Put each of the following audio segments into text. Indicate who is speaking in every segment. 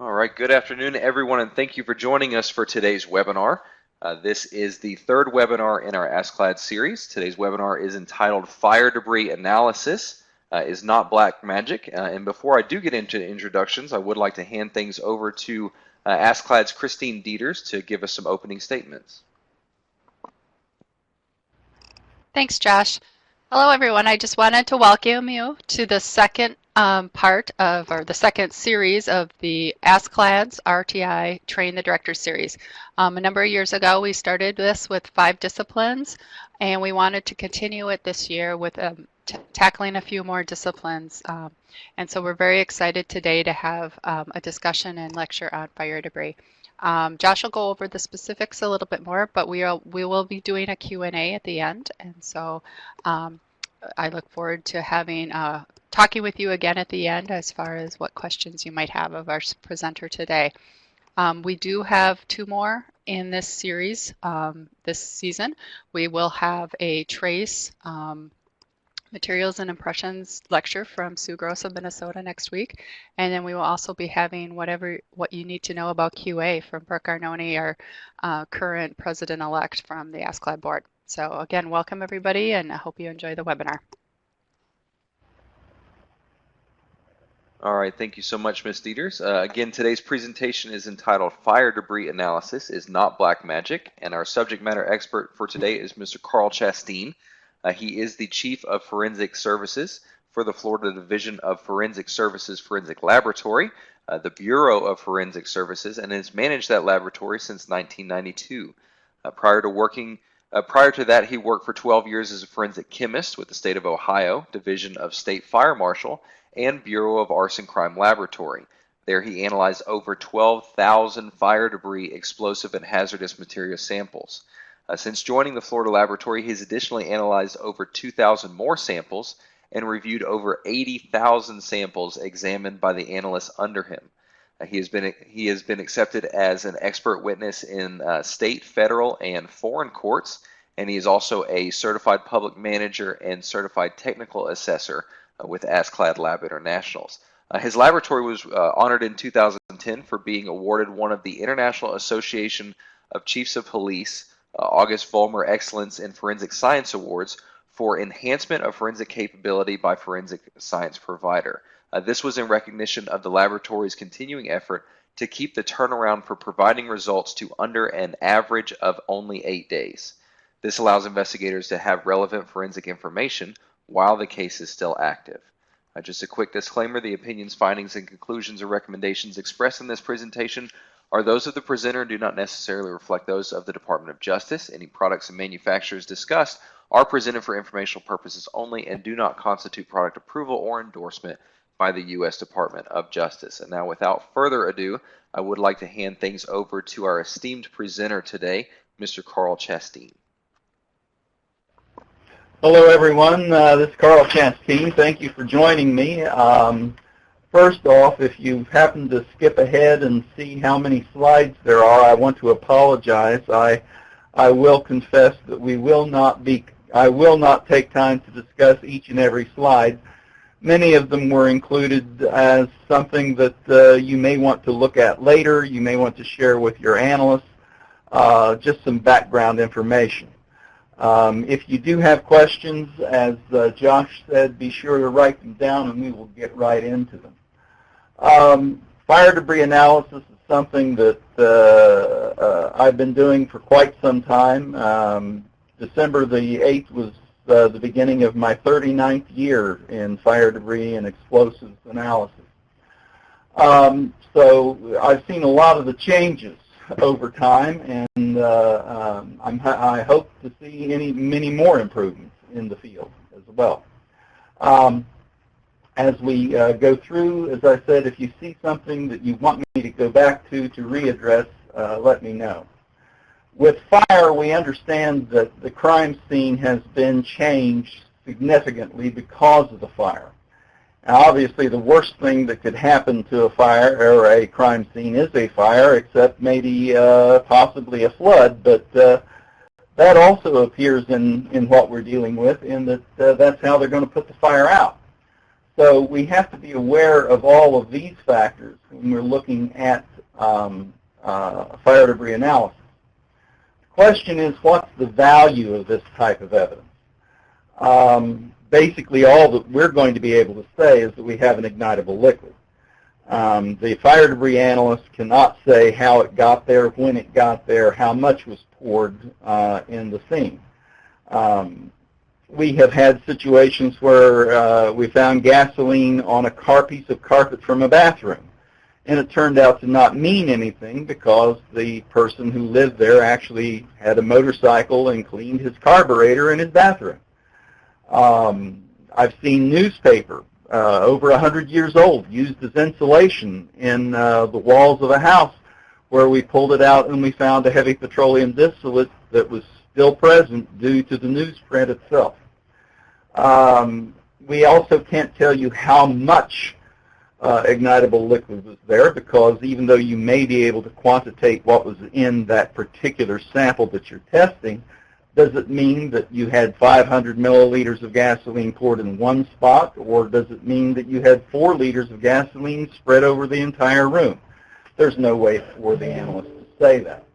Speaker 1: All right, good afternoon, everyone, and thank you for joining us for today's webinar. This is the third webinar in our ASCLD series. Today's webinar is entitled Fire Debris Analysis is Not Black Magic. And before I do get into introductions, I would like to hand things over to ASCLD's Christine Dieters to give us some opening statements.
Speaker 2: Thanks, Josh. Hello, everyone. I just wanted to welcome you to the second the second series of the ASCLD's RTI Train the Director series. A number of years ago, we started this with 5 disciplines, and we wanted to continue it this year with tackling a few more disciplines. And so we're very excited today to have a discussion and lecture on fire debris. Josh will go over the specifics a little bit more, but we will be doing a Q&A at the end, and so I look forward to having talking with you again at the end as far as what questions you might have of our presenter today. We do have 2 more in this series this season. We will have a trace materials and impressions lecture from Sue Gross of Minnesota next week, and then we will also be having what you need to know about QA from Brooke Arnone, our current president-elect from the ASCLD board. So again, welcome everybody, and I hope you enjoy the webinar.
Speaker 1: All right, thank you so much, Ms. Dieters. Again, today's presentation is entitled Fire Debris Analysis is Not Black Magic, and our subject matter expert for today is Mr. Carl Chasteen. He is the Chief of Forensic Services for the Florida Division of Forensic Services Forensic Laboratory, the Bureau of Forensic Services, and has managed that laboratory since 1992. Prior to that, he worked for 12 years as a forensic chemist with the State of Ohio, Division of State Fire Marshal, and Bureau of Arson Crime Laboratory. There he analyzed over 12,000 fire debris, explosive, and hazardous material samples. Since joining the Florida laboratory, he has additionally analyzed over 2,000 more samples and reviewed over 80,000 samples examined by the analysts under him. He has been accepted as an expert witness in state, federal, and foreign courts, and he is also a certified public manager and certified technical assessor with ASCLD Lab Internationals. His laboratory was honored in 2010 for being awarded one of the International Association of Chiefs of Police August Vollmer Excellence in Forensic Science Awards for enhancement of forensic capability by forensic science provider. This was in recognition of the laboratory's continuing effort to keep the turnaround for providing results to under an average of only 8 days. This allows investigators to have relevant forensic information while the case is still active. Just a quick disclaimer, the opinions, findings, and conclusions or recommendations expressed in this presentation are those of the presenter and do not necessarily reflect those of the Department of Justice. Any products and manufacturers discussed are presented for informational purposes only and do not constitute product approval or endorsement by the U.S. Department of Justice. And now, without further ado, I would like to hand things over to our esteemed presenter today, Mr. Carl Chasteen.
Speaker 3: Hello, everyone. This is Carl Chasteen. Thank you for joining me. First off, if you happen to skip ahead and see how many slides there are, I want to apologize. I will confess that I will not take time to discuss each and every slide. Many of them were included as something that you may want to look at later, you may want to share with your analysts, just some background information. If you do have questions, as Josh said, be sure to write them down and we will get right into them. Fire debris analysis is something that I've been doing for quite some time. December the 8th was the beginning of my 39th year in fire debris and explosives analysis. So I've seen a lot of the changes over time, and I hope to see many more improvements in the field as well. As we go through, as I said, if you see something that you want me to go back to readdress, let me know. With fire, we understand that the crime scene has been changed significantly because of the fire. Now, obviously, the worst thing that could happen to a fire or a crime scene is a fire, except maybe possibly a flood, but that also appears in what we're dealing with, in that that's how they're going to put the fire out. So we have to be aware of all of these factors when we're looking at fire debris analysis. The question is, what's the value of this type of evidence? Basically, all that we're going to be able to say is that we have an ignitable liquid. The fire debris analyst cannot say how it got there, when it got there, how much was poured in the scene. We have had situations where we found gasoline on a piece of carpet from a bathroom, and it turned out to not mean anything because the person who lived there actually had a motorcycle and cleaned his carburetor in his bathroom. I've seen newspaper over 100 years old used as insulation in the walls of a house, where we pulled it out and we found a heavy petroleum distillate that was still present due to the newsprint itself. We also can't tell you how much ignitable liquid was there, because even though you may be able to quantitate what was in that particular sample that you're testing, does it mean that you had 500 milliliters of gasoline poured in one spot, or does it mean that you had 4 liters of gasoline spread over the entire room? There's no way for the analyst to say that.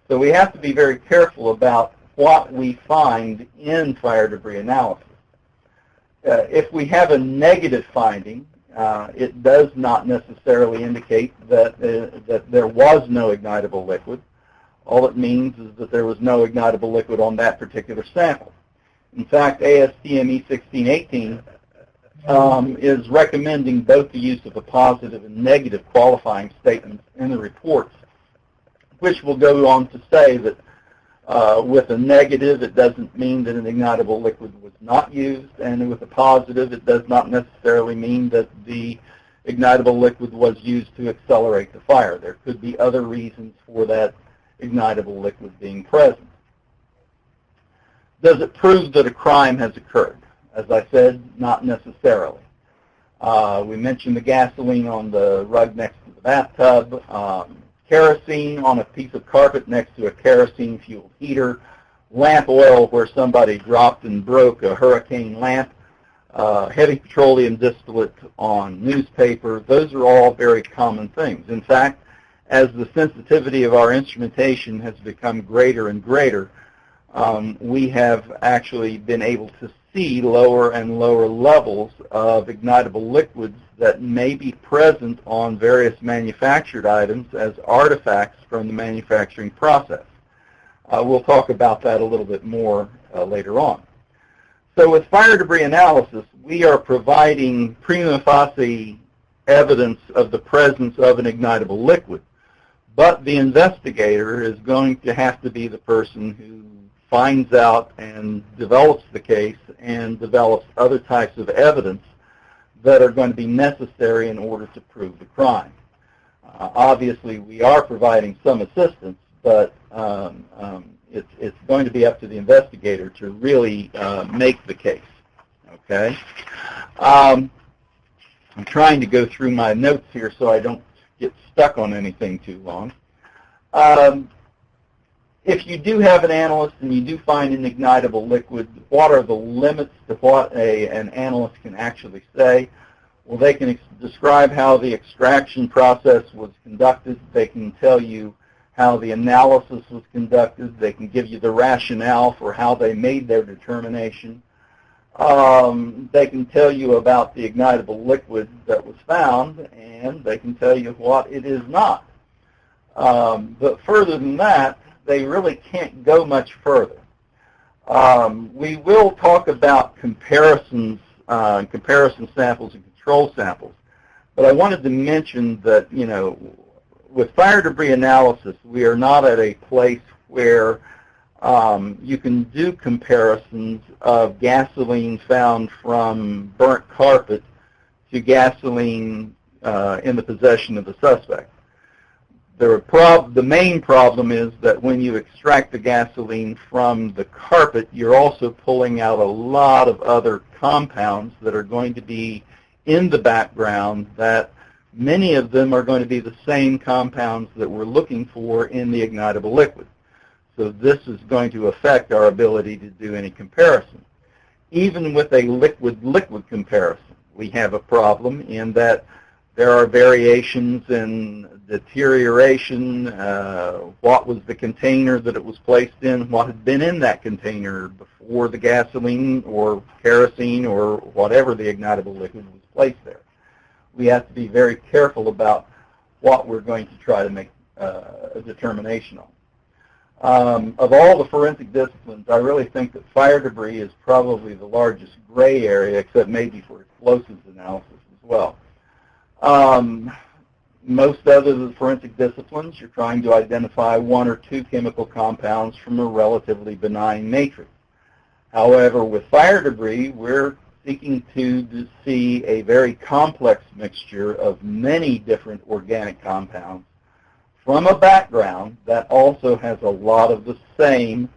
Speaker 3: So we have to be very careful about what we find in fire debris analysis. If we have a negative finding, it does not necessarily indicate that there was no ignitable liquid. All it means is that there was no ignitable liquid on that particular sample. In fact, ASTM E1618 is recommending both the use of a positive and negative qualifying statements in the reports, which will go on to say that with a negative, it doesn't mean that an ignitable liquid was not used, and with a positive, it does not necessarily mean that the ignitable liquid was used to accelerate the fire. There could be other reasons for that ignitable liquid being present. Does it prove that a crime has occurred? As I said, not necessarily. We mentioned the gasoline on the rug next to the bathtub, kerosene on a piece of carpet next to a kerosene-fueled heater, lamp oil where somebody dropped and broke a hurricane lamp, heavy petroleum distillate on newspaper. Those are all very common things. In fact, as the sensitivity of our instrumentation has become greater and greater, we have actually been able to see lower and lower levels of ignitable liquids that may be present on various manufactured items as artifacts from the manufacturing process. We'll talk about that a little bit more later on. So with fire debris analysis, we are providing prima facie evidence of the presence of an ignitable liquid. But the investigator is going to have to be the person who finds out and develops the case and develops other types of evidence that are going to be necessary in order to prove the crime. Obviously, we are providing some assistance, but it's going to be up to the investigator to really make the case. Okay? I'm trying to go through my notes here so I don't get stuck on anything too long. If you do have an analyst and you do find an ignitable liquid, what are the limits to what an analyst can actually say? Well, they can describe how the extraction process was conducted. They can tell you how the analysis was conducted. They can give you the rationale for how they made their determination. They can tell you about the ignitable liquid that was found, and they can tell you what it is not. But further than that, they really can't go much further. We will talk about comparisons, comparison samples and control samples, but I wanted to mention that, you know, with fire debris analysis, we are not at a place where you can do comparisons of gasoline found from burnt carpet to gasoline in the possession of the suspect. The main problem is that when you extract the gasoline from the carpet, you're also pulling out a lot of other compounds that are going to be in the background, that many of them are going to be the same compounds that we're looking for in the ignitable liquid. So this is going to affect our ability to do any comparison. Even with a liquid-liquid comparison, we have a problem in that there are variations in deterioration, what was the container that it was placed in, what had been in that container before the gasoline or kerosene or whatever the ignitable liquid was placed there. We have to be very careful about what we're going to try to make a determination on. Of all the forensic disciplines, I really think that fire debris is probably the largest gray area, except maybe for explosives analysis as well. Most other forensic disciplines, you're trying to identify one or two chemical compounds from a relatively benign matrix. However, with fire debris, we're seeking to see a very complex mixture of many different organic compounds from a background that also has a lot of the same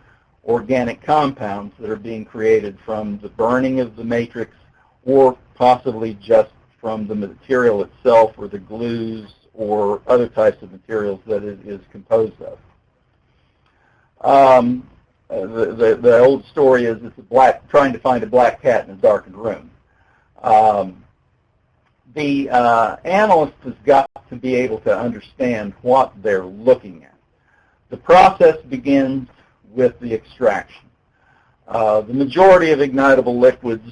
Speaker 3: organic compounds that are being created from the burning of the matrix or possibly just from the material itself or the glues or other types of materials that it is composed of. The old story is it's trying to find a black cat in a darkened room. The analyst has got to be able to understand what they're looking at. The process begins with the extraction. The majority of ignitable liquids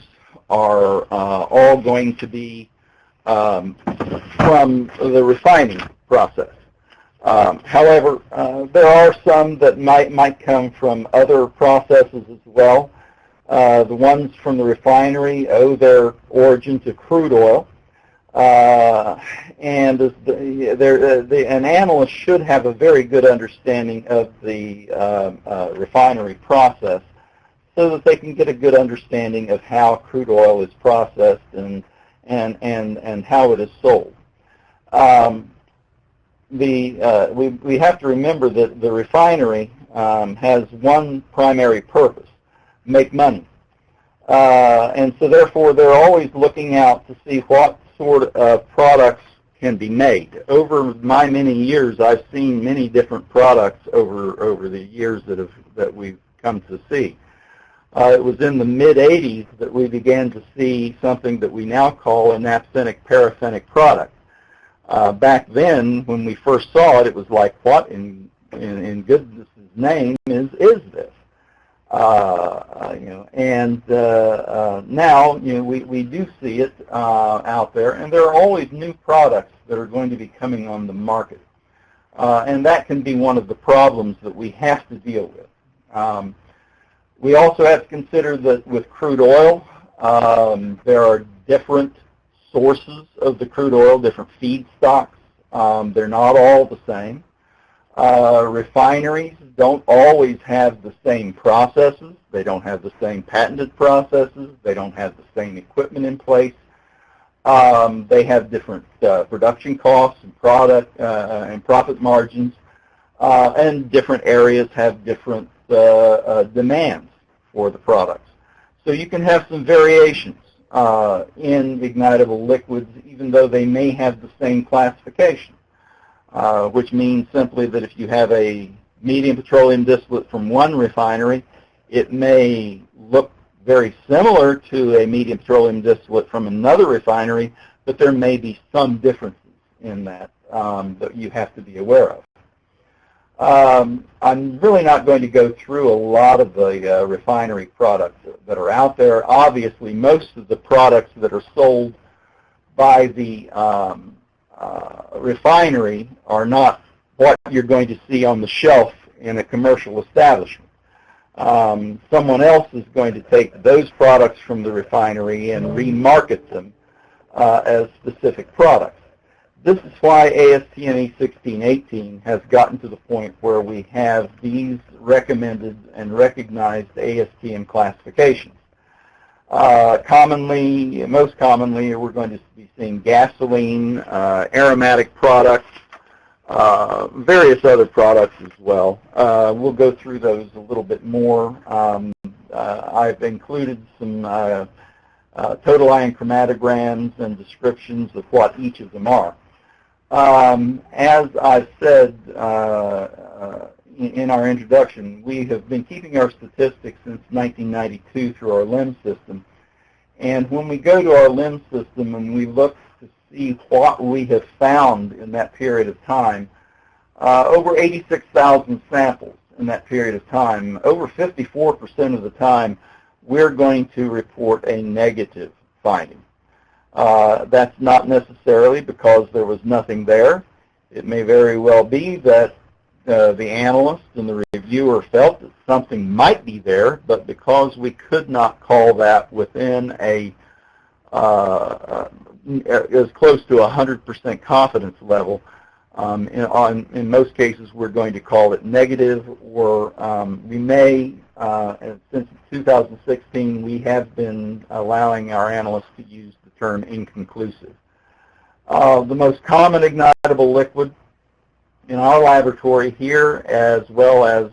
Speaker 3: are all going to be from the refining process. However, there are some that might come from other processes as well. The ones from the refinery owe their origin to crude oil. And an analyst should have a very good understanding of the refinery process so that they can get a good understanding of how crude oil is processed and how it is sold. We have to remember that the refinery has one primary purpose: make money. And so therefore they're always looking out to see what sort of products can be made. Over my many years, I've seen many different products over the years that we've come to see. It was in the mid-'80s that we began to see something that we now call a naphthenic paraffinic product. Back then, when we first saw it, it was like, what in goodness' name is this? Now we do see it out there, and there are always new products that are going to be coming on the market, and that can be one of the problems that we have to deal with. We also have to consider that with crude oil, there are different sources of the crude oil, different feedstocks. They're not all the same. Refineries don't always have the same processes. They don't have the same patented processes. They don't have the same equipment in place. They have different production costs and product and profit margins, and different areas have different demands for the products. So you can have some variations in ignitable liquids, even though they may have the same classification. Which means simply that if you have a medium petroleum distillate from one refinery, it may look very similar to a medium petroleum distillate from another refinery, but there may be some differences in that that you have to be aware of. I'm really not going to go through a lot of the refinery products that are out there. Obviously, most of the products that are sold by the refinery are not what you're going to see on the shelf in a commercial establishment. Someone else is going to take those products from the refinery and remarket them as specific products. This is why ASTM 1618 has gotten to the point where we have these recommended and recognized ASTM classifications. Most commonly, we're going to be seeing gasoline, aromatic products, various other products as well. We'll go through those a little bit more. I've included some total ion chromatograms and descriptions of what each of them are. As I've said in our introduction, we have been keeping our statistics since 1992 through our LIMS system, And when we go to our LIMS system and we look to see what we have found in that period of time, over 86,000 samples in that period of time, over 54% of the time, we're going to report a negative finding. That's not necessarily because there was nothing there. It may very well be that the analyst and the reviewer felt that something might be there, but because we could not call that within a as close to 100% confidence level, in most cases we're going to call it negative, or we may, since 2016, we have been allowing our analysts to use the term inconclusive. The most common ignitable liquid in our laboratory here, as well as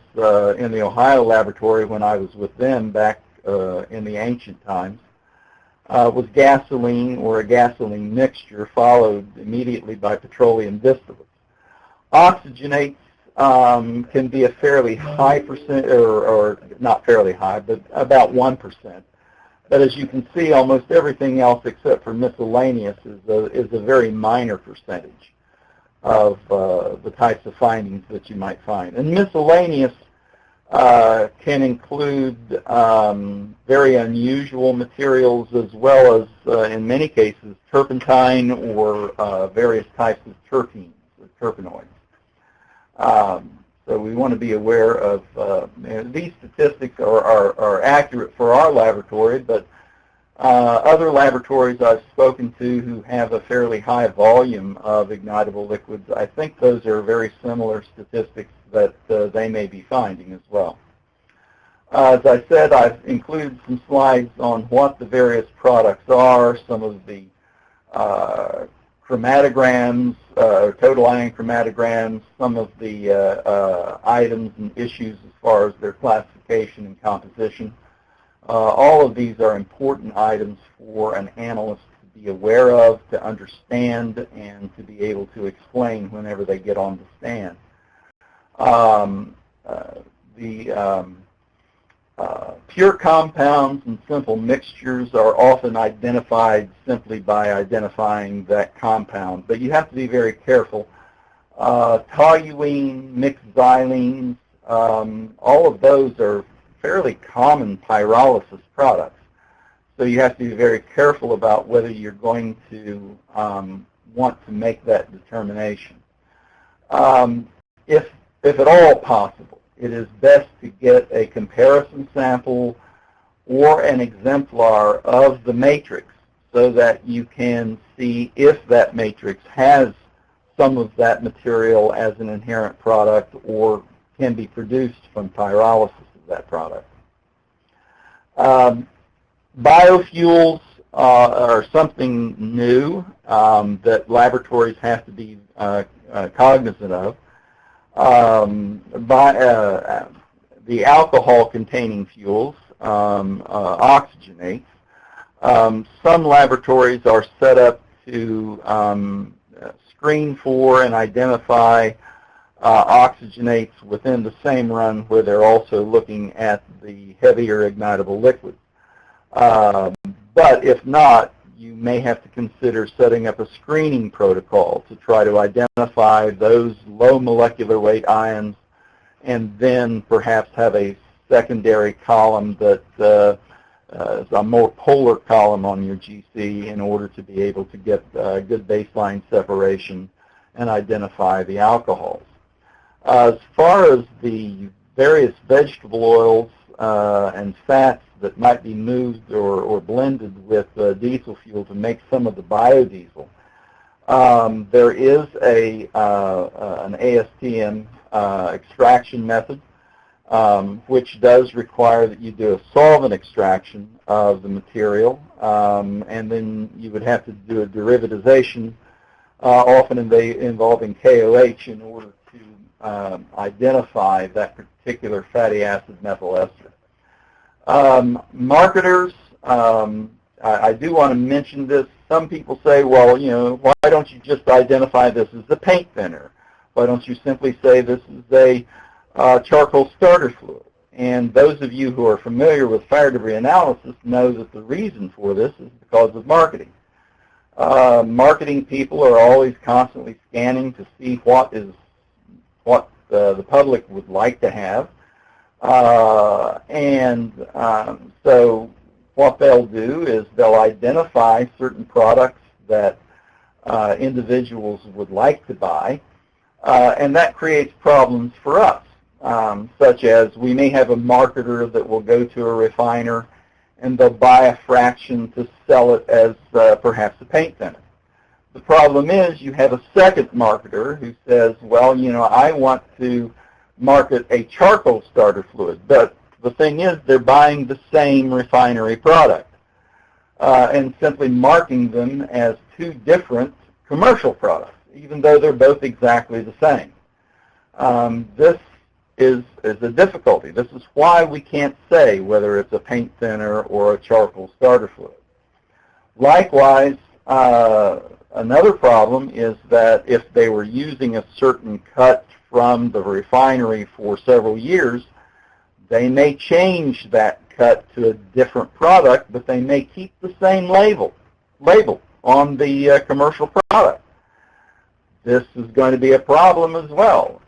Speaker 3: in the Ohio laboratory when I was with them back in the ancient times, was gasoline or a gasoline mixture, followed immediately by petroleum distillates. Oxygenates can be a fairly high percent, or not fairly high, but about 1%. But as you can see, almost everything else except for miscellaneous is a very minor percentage of the types of findings that you might find. And miscellaneous can include very unusual materials, as well as, in many cases, turpentine or various types of terpenes or terpenoids. So we want to be aware of, these statistics are accurate for our laboratory, but other laboratories I've spoken to who have a fairly high volume of ignitable liquids, I think those are very similar statistics that they may be finding as well. As I said, I've included some slides on what the various products are, some of the chromatograms, total ion chromatograms, some of the items and issues as far as their classification and composition. All of these are important items for an analyst to be aware of, to understand, and to be able to explain whenever they get on the stand. Pure compounds and simple mixtures are often identified simply by identifying that compound, but you have to be very careful. Toluene, mixed xylenes, all of those are fairly common pyrolysis products. So you have to be very careful about whether you're going to want to make that determination. If at all possible, it is best to get a comparison sample or an exemplar of the matrix so that you can see if that matrix has some of that material as an inherent product or can be produced from pyrolysis of that product. Biofuels are something new that laboratories have to be cognizant of. The alcohol-containing fuels, oxygenates, some laboratories are set up to screen for and identify oxygenates within the same run where they're also looking at the heavier ignitable liquids. But if not, you may have to consider setting up a screening protocol to try to identify those low molecular weight ions, and then perhaps have a secondary column that is a more polar column on your GC in order to be able to get good baseline separation and identify the alcohols. As far as the various vegetable oils and fats that might be moved or blended with diesel fuel to make some of the biodiesel, there is an ASTM extraction method, which does require that you do a solvent extraction of the material, and then you would have to do a derivatization, often involving KOH, in order to identify that particular fatty acid methyl ester. Marketers, I do want to mention this. Some people say, well, why don't you just identify this as the paint thinner? Why don't you simply say this is a charcoal starter fluid? And those of you who are familiar with fire debris analysis know that the reason for this is because of marketing. Marketing people are always constantly scanning to see what the public would like to have. So what they'll do is they'll identify certain products that individuals would like to buy, and that creates problems for us, such as we may have a marketer that will go to a refiner and they'll buy a fraction to sell it as perhaps a paint thinner. The problem is you have a second marketer who says, well, I want to market a charcoal starter fluid, but the thing is they're buying the same refinery product and simply marking them as two different commercial products, even though they're both exactly the same. This is a difficulty. This is why we can't say whether it's a paint thinner or a charcoal starter fluid. Likewise, another problem is that if they were using a certain cut from the refinery for several years, they may change that cut to a different product, but they may keep the same label on the commercial product. This is going to be a problem as well.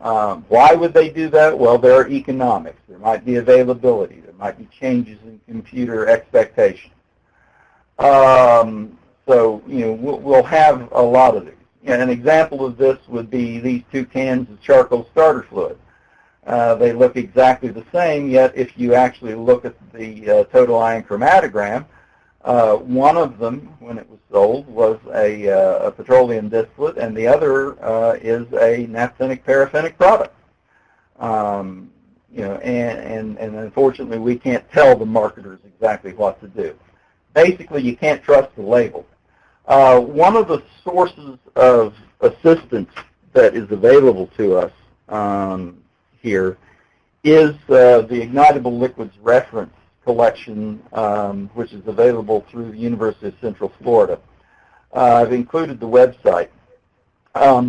Speaker 3: Why would they do that? Well, there are economics. There might be availability. There might be changes in computer expectations. So, we'll have a lot of these. An example of this would be these two cans of charcoal starter fluid. They look exactly the same, yet if you actually look at the total ion chromatogram, one of them, when it was sold, was a petroleum distillate, and the other is a naphthenic paraffinic product. And unfortunately, we can't tell the marketers exactly what to do. Basically, you can't trust the label. One of the sources of assistance that is available to us here is the Ignitable Liquids Reference Collection, which is available through the University of Central Florida. I've included the website.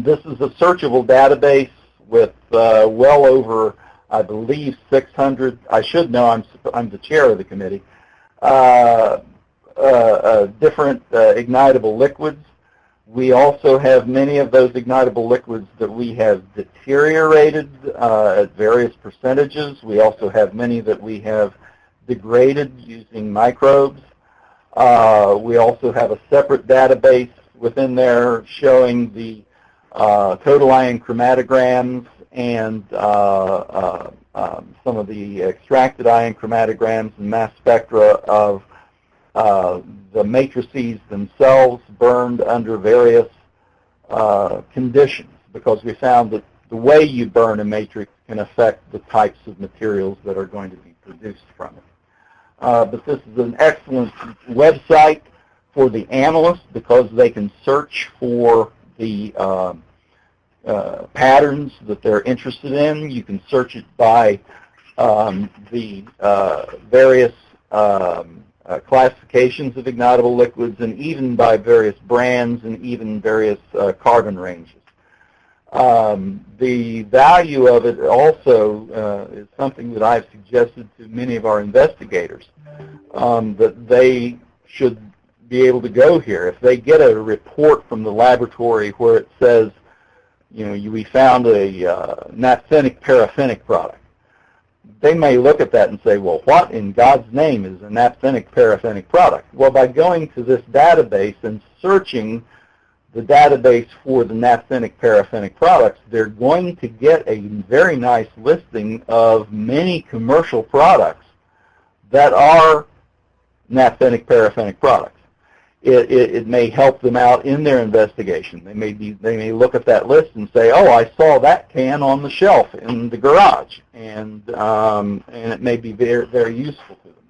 Speaker 3: This is a searchable database with well over, I believe, 600. I should know. I'm the chair of the committee. Different ignitable liquids. We also have many of those ignitable liquids that we have deteriorated at various percentages. We also have many that we have degraded using microbes. We also have a separate database within there showing the total ion chromatograms and some of the extracted ion chromatograms and mass spectra of the matrices themselves burned under various conditions, because we found that the way you burn a matrix can affect the types of materials that are going to be produced from it. But this is an excellent website for the analysts because they can search for the patterns that they're interested in. You can search it by the various classifications of ignitable liquids, and even by various brands and even various carbon ranges. The value of it also is something that I've suggested to many of our investigators, that they should be able to go here. If they get a report from the laboratory where it says, we found a naphthenic paraffinic product, they may look at that and say, well, what in God's name is a naphthenic paraffinic product? Well, by going to this database and searching the database for the naphthenic paraffinic products, they're going to get a very nice listing of many commercial products that are naphthenic paraffinic products. It may help them out in their investigation. They may look at that list and say, oh, I saw that can on the shelf in the garage, and it may be very, very useful to them.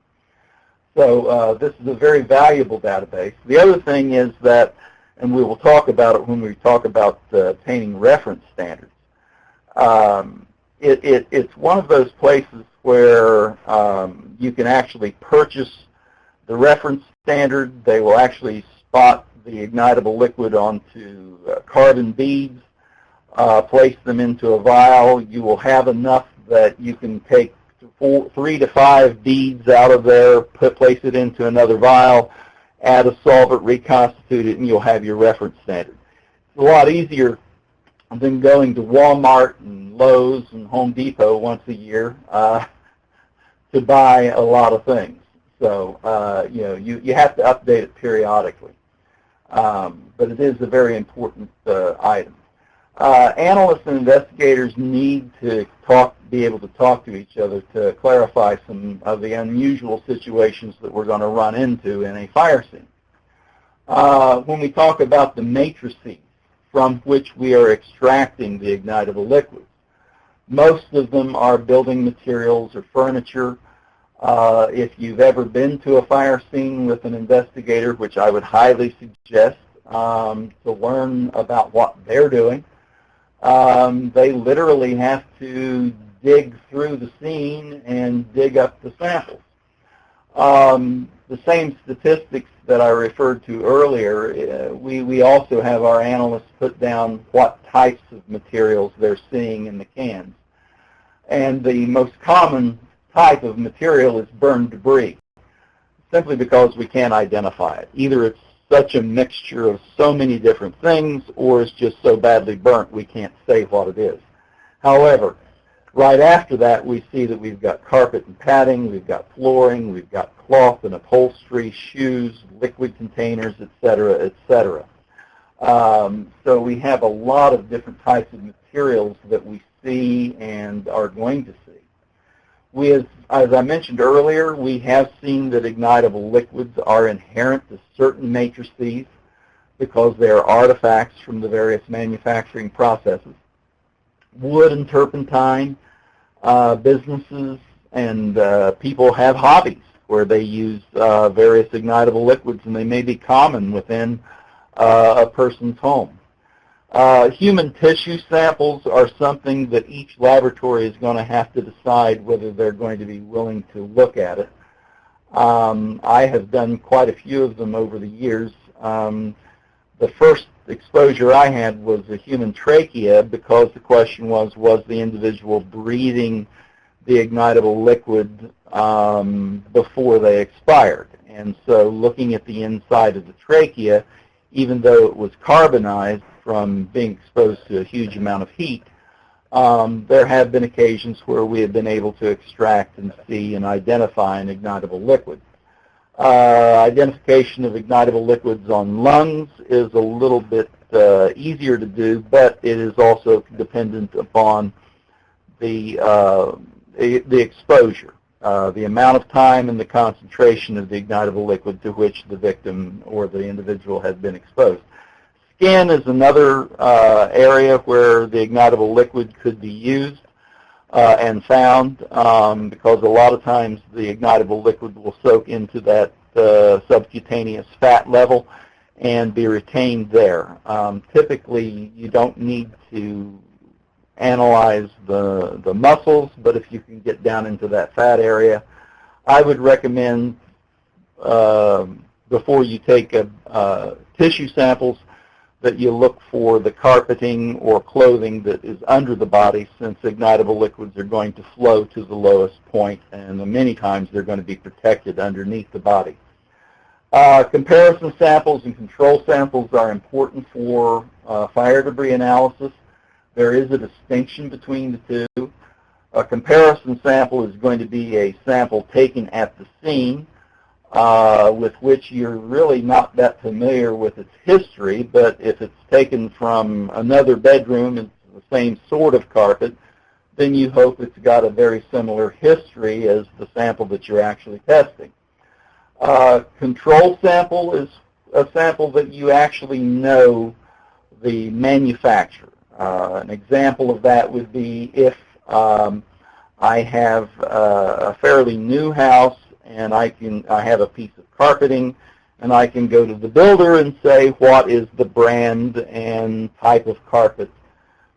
Speaker 3: So this is a very valuable database. The other thing is that, and we will talk about it when we talk about obtaining reference standards, it's one of those places where you can actually purchase the reference standard. They will actually spot the ignitable liquid onto carbon beads, place them into a vial. You will have enough that you can take 3 to 5 beads out of there, place it into another vial, add a solvent, reconstitute it, and you'll have your reference standard. It's a lot easier than going to Walmart and Lowe's and Home Depot once a year to buy a lot of things. So, you have to update it periodically. But it is a very important item. Analysts and investigators need to be able to talk to each other to clarify some of the unusual situations that we're going to run into in a fire scene. When we talk about the matrices from which we are extracting the ignitable liquids, most of them are building materials or furniture. If you've ever been to a fire scene with an investigator, which I would highly suggest to learn about what they're doing, they literally have to dig through the scene and dig up the samples. The same statistics that I referred to earlier, we also have our analysts put down what types of materials they're seeing in the cans. And the most common type of material is burned debris, simply because we can't identify it. Either it's such a mixture of so many different things, or it's just so badly burnt we can't say what it is. However, right after that, we see that we've got carpet and padding, we've got flooring, we've got cloth and upholstery, shoes, liquid containers, etc., etc. So we have a lot of different types of materials that we see and are going to see. As I mentioned earlier, we have seen that ignitable liquids are inherent to certain matrices because they are artifacts from the various manufacturing processes. Wood and turpentine, businesses and people have hobbies where they use various ignitable liquids, and they may be common within a person's home. Human tissue samples are something that each laboratory is going to have to decide whether they're going to be willing to look at it. I have done quite a few of them over the years. The first exposure I had was a human trachea because the question was the individual breathing the ignitable liquid before they expired? And so looking at the inside of the trachea, even though it was carbonized from being exposed to a huge amount of heat, there have been occasions where we have been able to extract and see and identify an ignitable liquid. Identification of ignitable liquids on lungs is a little bit easier to do, but it is also dependent upon the exposure, the amount of time and the concentration of the ignitable liquid to which the victim or the individual has been exposed. Skin is another area where the ignitable liquid could be used and found because a lot of times the ignitable liquid will soak into that subcutaneous fat level and be retained there. Typically, you don't need to analyze the muscles, but if you can get down into that fat area, I would recommend before you take tissue samples that you look for the carpeting or clothing that is under the body, since ignitable liquids are going to flow to the lowest point, and many times they're going to be protected underneath the body. Comparison samples and control samples are important for fire debris analysis. There is a distinction between the two. A comparison sample is going to be a sample taken at the scene, with which you're really not that familiar with its history, but if it's taken from another bedroom, it's the same sort of carpet, then you hope it's got a very similar history as the sample that you're actually testing. Control sample is a sample that you actually know the manufacturer. An example of that would be if I have a fairly new house and I have a piece of carpeting, and I can go to the builder and say what is the brand and type of carpet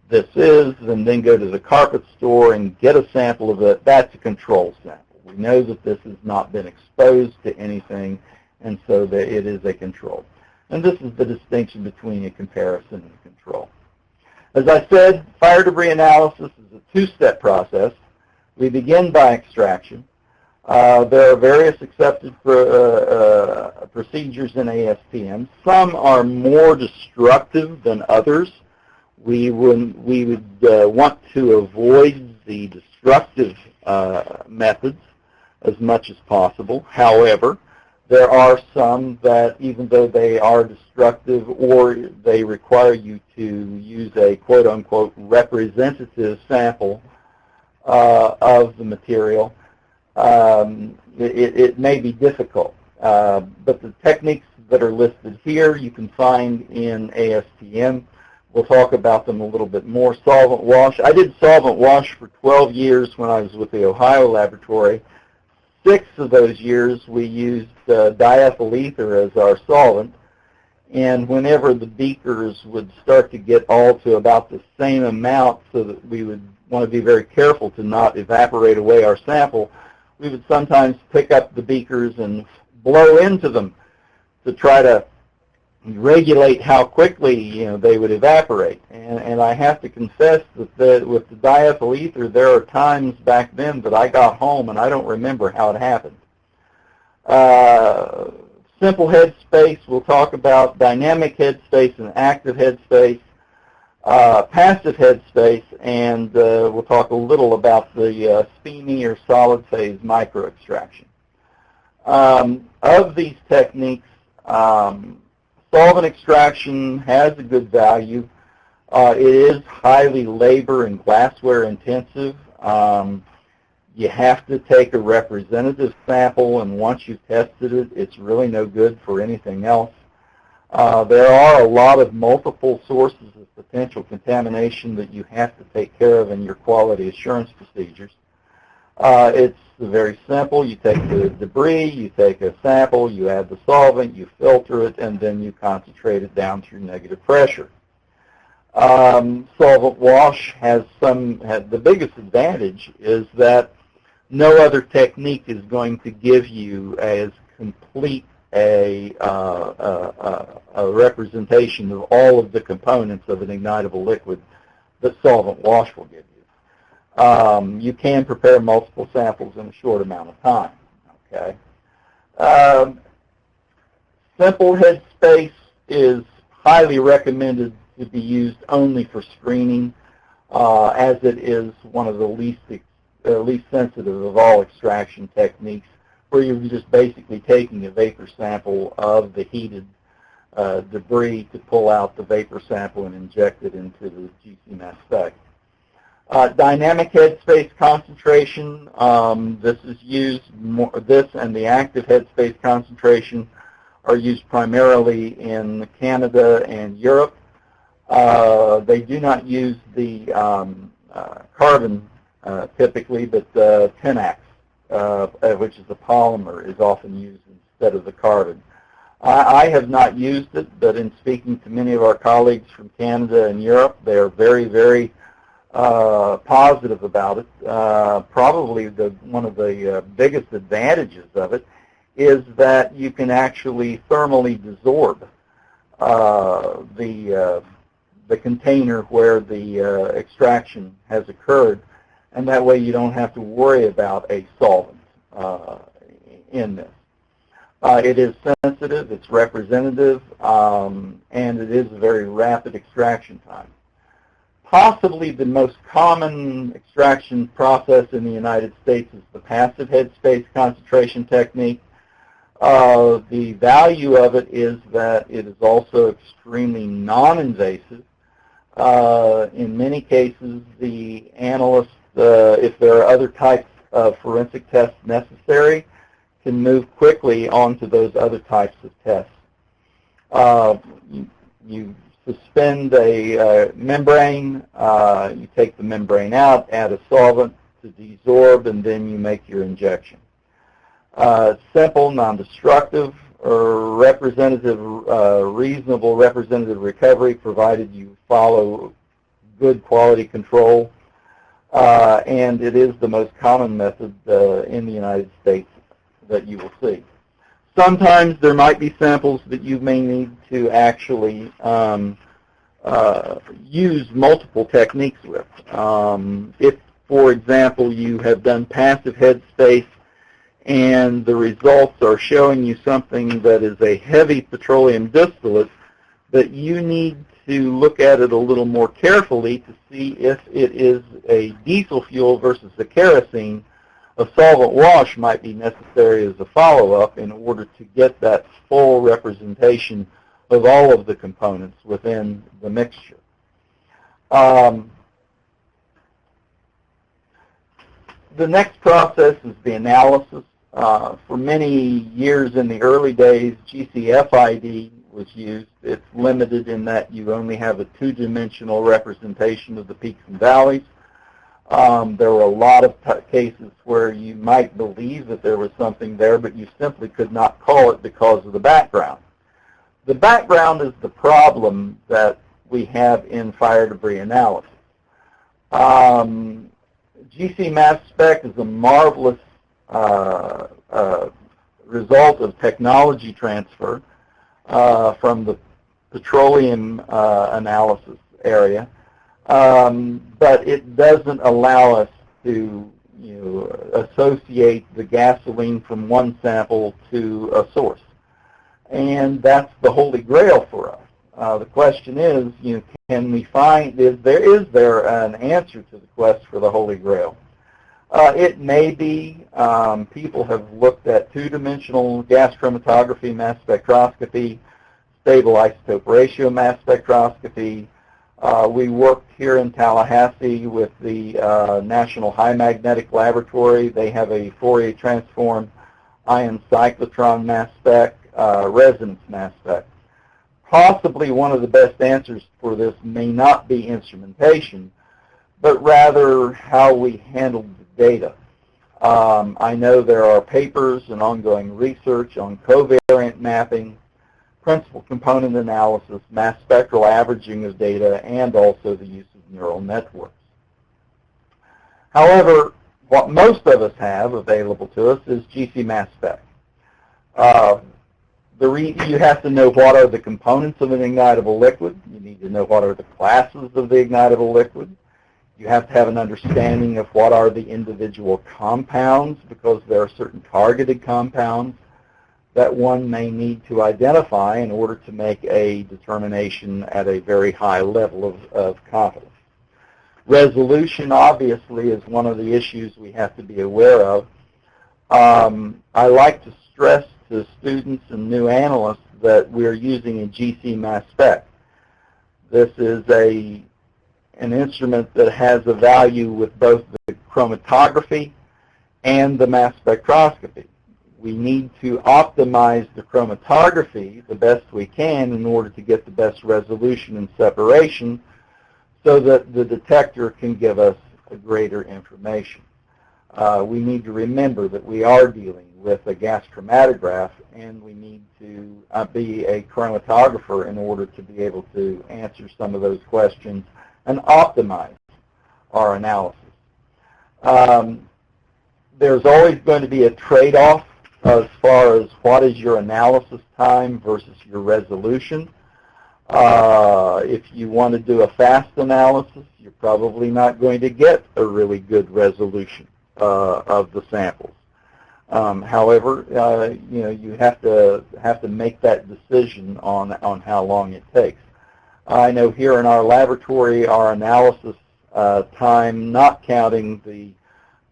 Speaker 3: this is, and then go to the carpet store and get a sample of it. That's a control sample. We know that this has not been exposed to anything, and so that it is a control. And this is the distinction between a comparison and a control. As I said, fire debris analysis is a two-step process. We begin by extraction. There are various accepted procedures in ASTM. Some are more destructive than others. We would want to avoid the destructive methods as much as possible. However, there are some that, even though they are destructive or they require you to use a quote-unquote representative sample of the material, it may be difficult. But the techniques that are listed here you can find in ASTM. We'll talk about them a little bit more. Solvent wash. I did solvent wash for 12 years when I was with the Ohio laboratory. 6 of those years we used diethyl ether as our solvent, and whenever the beakers would start to get all to about the same amount, so that we would want to be very careful to not evaporate away our sample, we would sometimes pick up the beakers and blow into them to try to regulate how quickly they would evaporate. And I have to confess that with the diethyl ether, there are times back then that I got home and I don't remember how it happened. Simple headspace, we'll talk about dynamic headspace and active headspace, passive headspace, and we'll talk a little about the SPME or solid phase microextraction. Of these techniques, solvent extraction has a good value. It is highly labor and glassware intensive. You have to take a representative sample, and once you've tested it, it's really no good for anything else. There are a lot of multiple sources of potential contamination that you have to take care of in your quality assurance procedures. It's very simple. You take the debris, you take a sample, you add the solvent, you filter it, and then you concentrate it down through negative pressure. Solvent wash has the biggest advantage is that no other technique is going to give you as complete a representation of all of the components of an ignitable liquid that solvent wash will give you. You can prepare multiple samples in a short amount of time. Okay. Simple headspace is highly recommended to be used only for screening, as it is one of the least sensitive of all extraction techniques, where you're just basically taking a vapor sample of the heated debris to pull out the vapor sample and inject it into the GC mass spec. Dynamic headspace concentration, this is used this and the active headspace concentration are used primarily in Canada and Europe. They do not use the carbon typically, but Tenax, which is a polymer, is often used instead of the carbon. I have not used it, but in speaking to many of our colleagues from Canada and Europe, they are very, very positive about it. Probably one of the biggest advantages of it is that you can actually thermally desorb the container where the extraction has occurred, and that way you don't have to worry about a solvent in this. It is sensitive, it's representative, and it is a very rapid extraction time. Possibly the most common extraction process in the United States is the passive headspace concentration technique. The value of it is that it is also extremely non-invasive. In many cases, the analyst, if there are other types of forensic tests necessary, can move quickly onto those other types of tests. You suspend a membrane, you take the membrane out, add a solvent to desorb, and then you make your injection. Simple, non-destructive, or representative, reasonable representative recovery, provided you follow good quality control. And it is the most common method in the United States that you will see. Sometimes there might be samples that you may need to actually use multiple techniques with. for example, you have done passive headspace and the results are showing you something that is a heavy petroleum distillate, that you need to look at it a little more carefully to see if it is a diesel fuel versus a kerosene. A solvent wash might be necessary as a follow-up in order to get that full representation of all of the components within the mixture. The next process is the analysis. For many years in the early days, GCFID was used. It's limited in that you only have a two-dimensional representation of the peaks and valleys. There were a lot of cases where you might believe that there was something there, but you simply could not call it because of the background. The background is the problem that we have in fire debris analysis. GC mass spec is a marvelous result of technology transfer from the petroleum analysis area, but it doesn't allow us to associate the gasoline from one sample to a source. And that's the holy grail for us. The question is, can we find, is there an answer to the quest for the holy grail? It may be. People have looked at two-dimensional gas chromatography, mass spectroscopy, stable isotope ratio mass spectroscopy. We worked here in Tallahassee with the National High Magnetic Laboratory. They have a Fourier transform ion cyclotron mass spec, resonance mass spec. Possibly one of the best answers for this may not be instrumentation, but rather how we handled the data. I know there are papers and ongoing research on covariant mapping, principal component analysis, mass spectral averaging of data, and also the use of neural networks. However, what most of us have available to us is GC mass spec. You have to know what are the components of an ignitable liquid. You need to know what are the classes of the ignitable liquid. You have to have an understanding of what are the individual compounds, because there are certain targeted compounds that one may need to identify in order to make a determination at a very high level of confidence. Resolution, obviously, is one of the issues we have to be aware of. I like to stress to students and new analysts that we're using a GC mass spec. This is an instrument that has a value with both the chromatography and the mass spectroscopy. We need to optimize the chromatography the best we can in order to get the best resolution and separation so that the detector can give us a greater information. We need to remember that we are dealing with a gas chromatograph, and we need to be a chromatographer in order to be able to answer some of those questions and optimize our analysis. There's always going to be a trade-off as far as what is your analysis time versus your resolution. If you want to do a fast analysis, you're probably not going to get a really good resolution of the samples. However, you have to make that decision on how long it takes. I know here in our laboratory, our analysis time, not counting the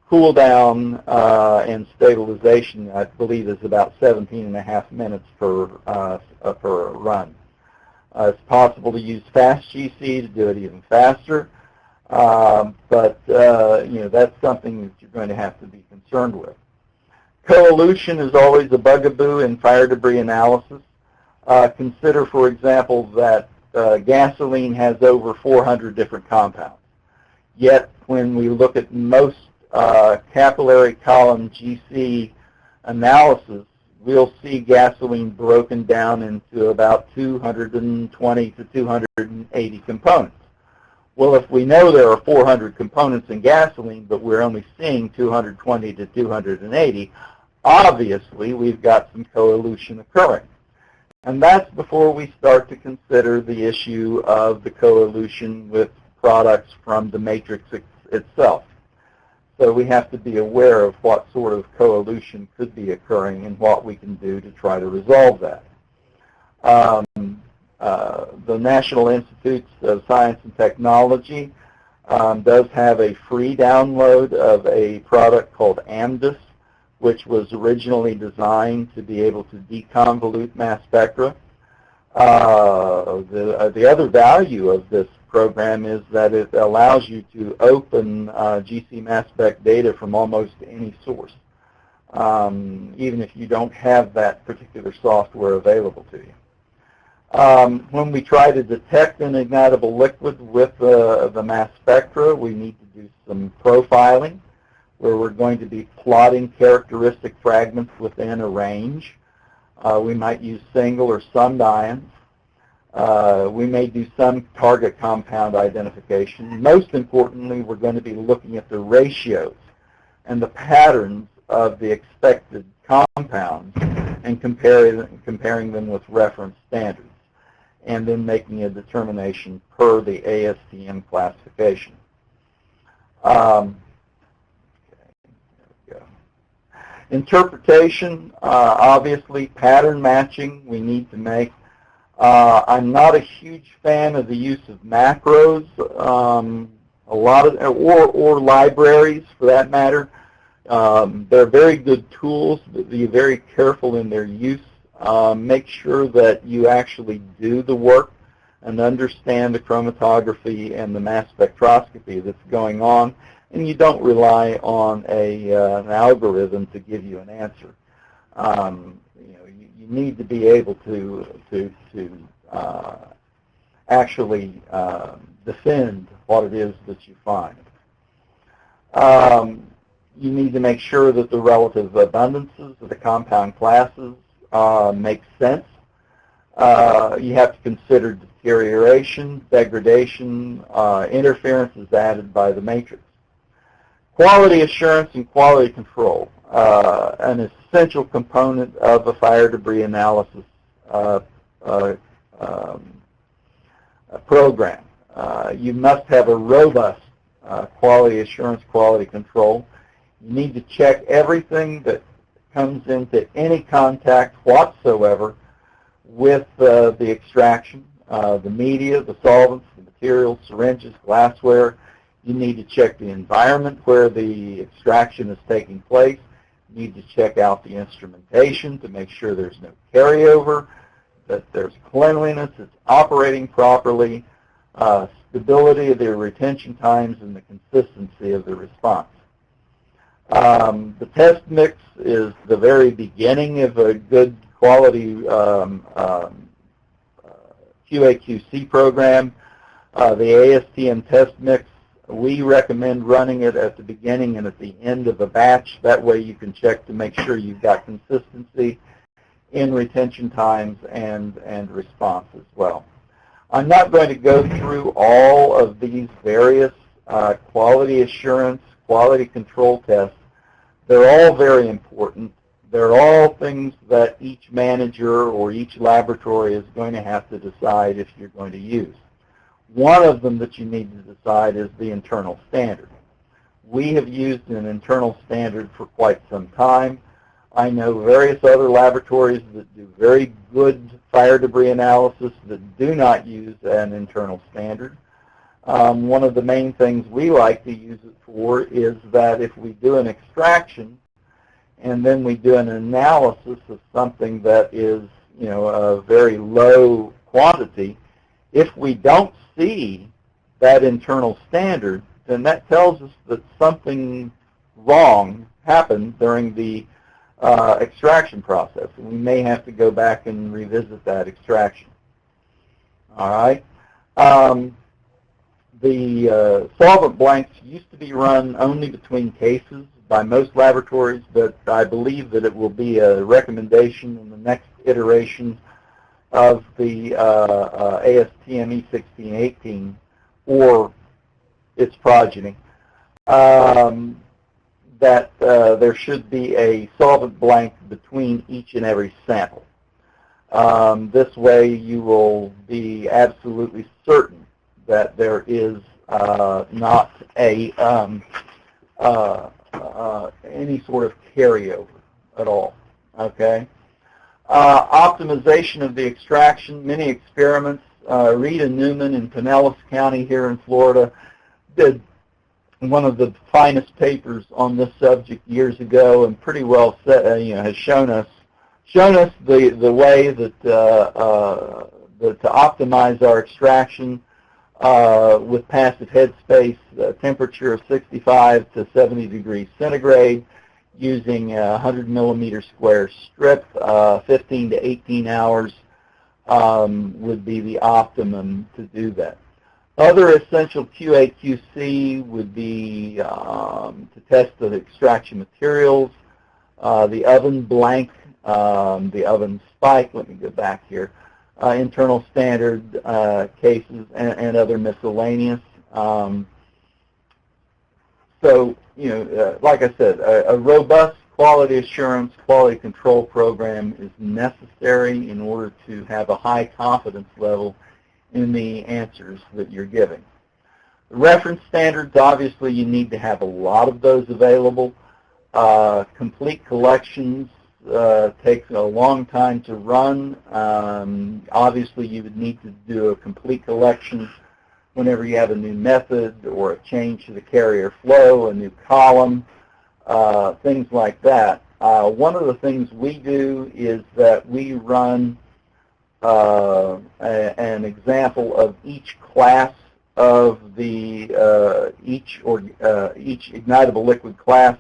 Speaker 3: cool down and stabilization, I believe is about 17.5 minutes per run. It's possible to use fast GC to do it even faster, but that's something that you're going to have to be concerned with. Coelution is always a bugaboo in fire debris analysis. Consider, for example, that gasoline has over 400 different compounds. Yet, when we look at most capillary column GC analysis, we'll see gasoline broken down into about 220 to 280 components. Well, if we know there are 400 components in gasoline, but we're only seeing 220 to 280, obviously we've got some coelution occurring. And that's before we start to consider the issue of the coelution with products from the matrix itself. So we have to be aware of what sort of coelution could be occurring and what we can do to try to resolve that. The National Institutes of Science and Technology does have a free download of a product called AMDIS, which was originally designed to be able to deconvolute mass spectra. The other value of this program is that it allows you to open GC mass spec data from almost any source, even if you don't have that particular software available to you. When we try to detect an ignitable liquid with the mass spectra, we need to do some profiling, where we're going to be plotting characteristic fragments within a range. We might use single or summed ions. We may do some target compound identification. Most importantly, we're going to be looking at the ratios and the patterns of the expected compounds and comparing them with reference standards, and then making a determination per the ASTM classification. Interpretation, obviously pattern matching we need to make. I'm not a huge fan of the use of macros, or libraries for that matter. They're very good tools, but be very careful in their use. Make sure that you actually do the work and understand the chromatography and the mass spectroscopy that's going on, and you don't rely on an algorithm to give you an answer. You need to be able to actually defend what it is that you find. You need to make sure that the relative abundances of the compound classes make sense. You have to consider deterioration, degradation, interferences added by the matrix. Quality assurance and quality control, an essential component of a fire debris analysis program. You must have a robust quality assurance, quality control. You need to check everything that comes into any contact whatsoever with the extraction, the media, the solvents, the materials, syringes, glassware. You need to check the environment where the extraction is taking place. You need to check out the instrumentation to make sure there's no carryover, that there's cleanliness, it's operating properly, stability of the retention times, and the consistency of the response. The test mix is the very beginning of a good quality QA/QC program. The ASTM test mix, we recommend running it at the beginning and at the end of a batch. That way you can check to make sure you've got consistency in retention times and response as well. I'm not going to go through all of these various quality assurance, quality control tests. They're all very important. They're all things that each manager or each laboratory is going to have to decide if you're going to use. One of them that you need to decide is the internal standard. We have used an internal standard for quite some time. I know various other laboratories that do very good fire debris analysis that do not use an internal standard. One of the main things we like to use it for is that if we do an extraction and then we do an analysis of something that is, a very low quantity, if we don't see that internal standard, then that tells us that something wrong happened during the extraction process, and we may have to go back and revisit that extraction. All right. The solvent blanks used to be run only between cases by most laboratories, but I believe that it will be a recommendation in the next iteration of the ASTM E1618 or its progeny, that there should be a solvent blank between each and every sample. This way you will be absolutely certain that there is not a any sort of carryover at all. Okay. Optimization of the extraction. Many experiments. Rita Newman in Pinellas County here in Florida did one of the finest papers on this subject years ago, and pretty well has shown us the way that to optimize our extraction with passive headspace, temperature of 65 to 70 degrees centigrade, using a 100 millimeter square strip, 15 to 18 hours would be the optimum to do that. Other essential QA/QC would be to test the extraction materials, the oven blank, the oven spike. Let me go back here. Internal standard cases and other miscellaneous. So, like I said, a robust quality assurance, quality control program is necessary in order to have a high confidence level in the answers that you're giving. The reference standards, obviously, you need to have a lot of those available. Complete collections takes a long time to run. Obviously, you would need to do a complete collection whenever you have a new method or a change to the carrier flow, a new column, things like that. One of the things we do is that we run an example of each class of the each ignitable liquid class.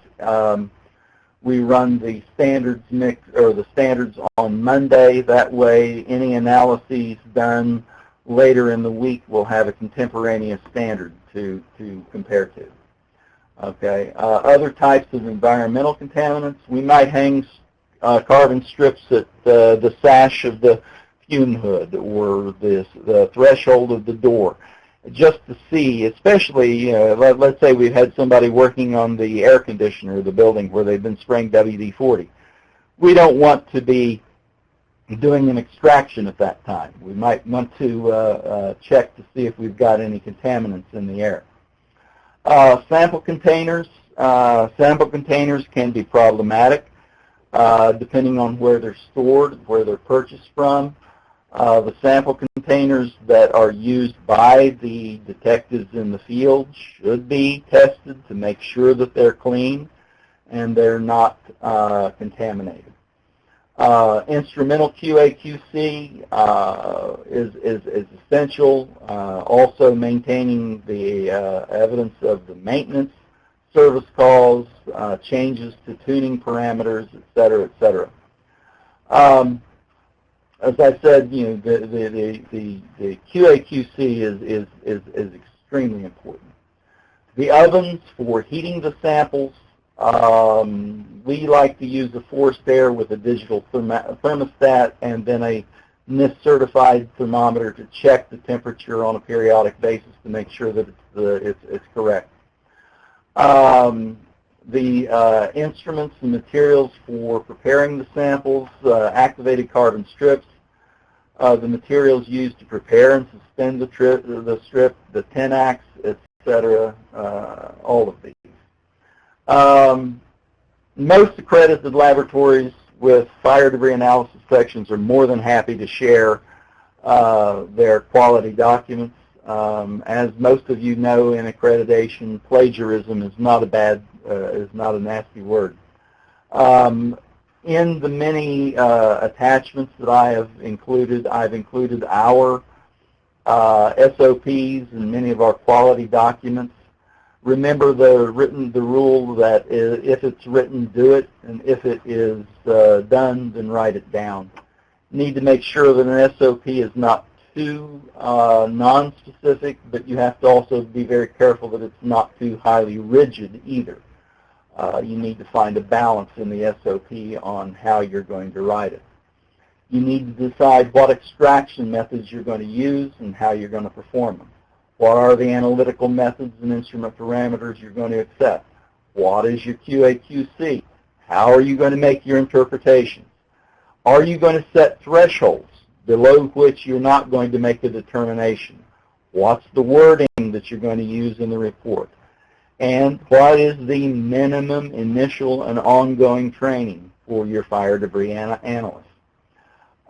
Speaker 3: We run the standards mix or the standards on Monday. That way, any analyses done later in the week will have a contemporaneous standard to compare to. Okay. Other types of environmental contaminants. We might hang carbon strips at the sash of the fume hood or the threshold of the door, just to see, especially, let's say we've had somebody working on the air conditioner of the building where they've been spraying WD-40. We don't want to be doing an extraction at that time. We might want to check to see if we've got any contaminants in the air. Sample containers. Sample containers can be problematic depending on where they're stored, where they're purchased from. The sample containers that are used by the detectives in the field should be tested to make sure that they're clean and they're not contaminated. Instrumental QA/QC is essential. Also maintaining the evidence of the maintenance, service calls, changes to tuning parameters, et cetera, et cetera. As I said, the QA/QC is extremely important. The ovens for heating the samples, we like to use a forced air with a digital thermostat and then a NIST-certified thermometer to check the temperature on a periodic basis to make sure that it's correct. The instruments and materials for preparing the samples, activated carbon strips, the materials used to prepare and suspend the strip, the Tenax, etc., all of these. Most accredited laboratories with fire debris analysis sections are more than happy to share their quality documents. As most of you know, in accreditation, plagiarism is not a nasty word. In the many attachments that I've included our SOPs and many of our quality documents. Remember the rule that if it's written, do it, and if it is done, then write it down. You need to make sure that an SOP is not too non-specific, but you have to also be very careful that it's not too highly rigid either. You need to find a balance in the SOP on how you're going to write it. You need to decide what extraction methods you're going to use and how you're going to perform them. What are the analytical methods and instrument parameters you're going to accept? What is your QA/QC? How are you going to make your interpretations? Are you going to set thresholds below which you're not going to make a determination? What's the wording that you're going to use in the report? And what is the minimum initial and ongoing training for your fire debris analyst?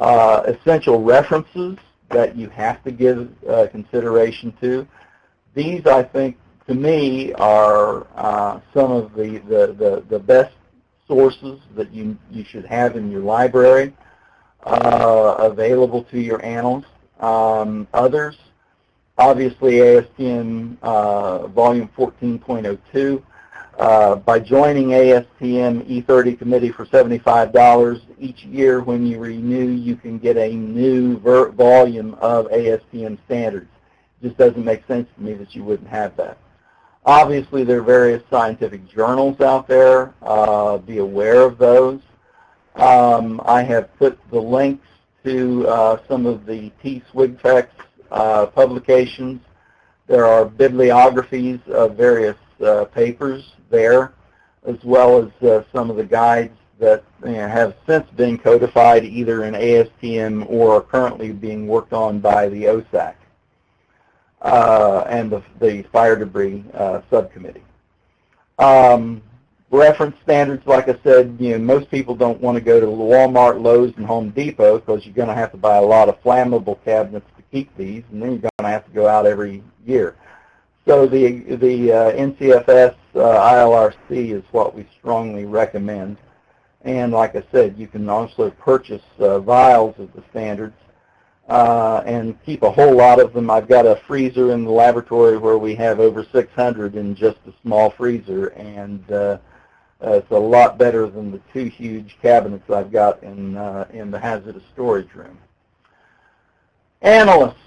Speaker 3: Essential references that you have to give consideration to. These, I think, to me, are some of the best sources that you should have in your library available to your analysts. Others, obviously ASTM Volume 14.02. By joining ASTM E30 Committee for $75 each year when you renew, you can get a new volume of ASTM standards. It just doesn't make sense to me that you wouldn't have that. Obviously, there are various scientific journals out there. Be aware of those. I have put the links to some of the T. Swigfex publications. There are bibliographies of various papers there, as well as some of the guides that have since been codified either in ASTM or are currently being worked on by the OSAC and the Fire Debris Subcommittee. Reference standards, like I said, most people don't want to go to Walmart, Lowe's, and Home Depot because you're going to have to buy a lot of flammable cabinets to keep these, and then you're going to have to go out every year. So the NCFS ILRC is what we strongly recommend. And like I said, you can also purchase vials of the standards and keep a whole lot of them. I've got a freezer in the laboratory where we have over 600 in just a small freezer, and it's a lot better than the 2 huge cabinets I've got in the hazardous storage room. Analysts.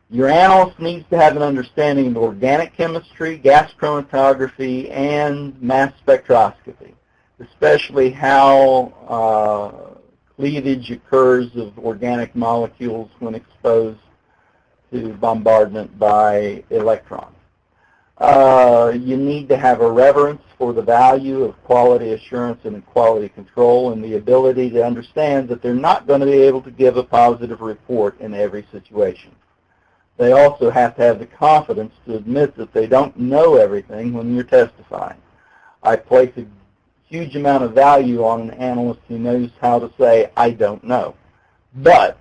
Speaker 3: Your analyst needs to have an understanding of organic chemistry, gas chromatography, and mass spectroscopy, especially how cleavage occurs of organic molecules when exposed to bombardment by electrons. You need to have a reverence for the value of quality assurance and quality control, and the ability to understand that they're not going to be able to give a positive report in every situation. They also have to have the confidence to admit that they don't know everything when you're testifying. I place a huge amount of value on an analyst who knows how to say, I don't know, but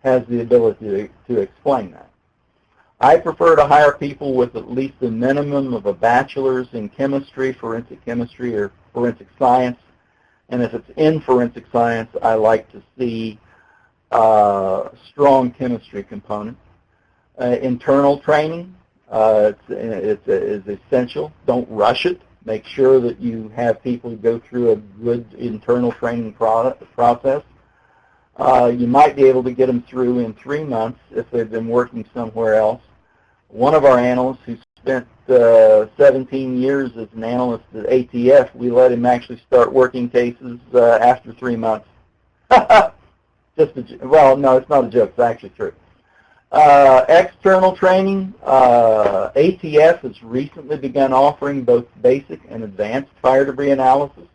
Speaker 3: has the ability to explain that. I prefer to hire people with at least a minimum of a bachelor's in chemistry, forensic chemistry, or forensic science. And if it's in forensic science, I like to see strong chemistry component. Internal training is essential. Don't rush it. Make sure that you have people go through a good internal training process. You might be able to get them through in 3 months if they've been working somewhere else. One of our analysts who spent 17 years as an analyst at ATF, we let him actually start working cases after 3 months. Well, no, it's not a joke. It's actually true. External training, ATF has recently begun offering both basic and advanced fire debris analysis.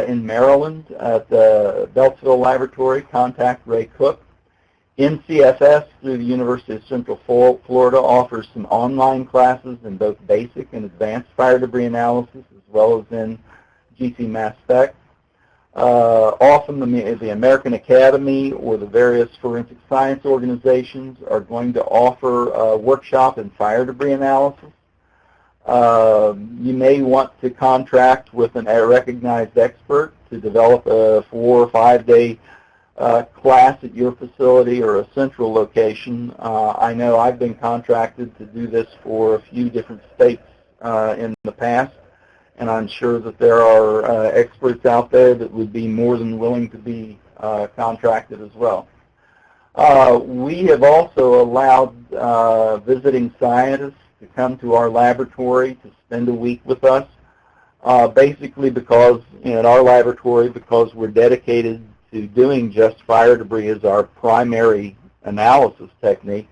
Speaker 3: In Maryland at the Beltsville Laboratory, contact Ray Cook. NCFS through the University of Central Florida offers some online classes in both basic and advanced fire debris analysis, as well as in GC Mass Spec. Often the American Academy or the various forensic science organizations are going to offer a workshop in fire debris analysis. You may want to contract with a recognized expert to develop a 4 or 5 day class at your facility or a central location. I know I've been contracted to do this for a few different states in the past, and I'm sure that there are experts out there that would be more than willing to be contracted as well. We have also allowed visiting scientists to come to our laboratory to spend a week with us, basically because at our laboratory, because we're dedicated to doing just fire debris as our primary analysis technique.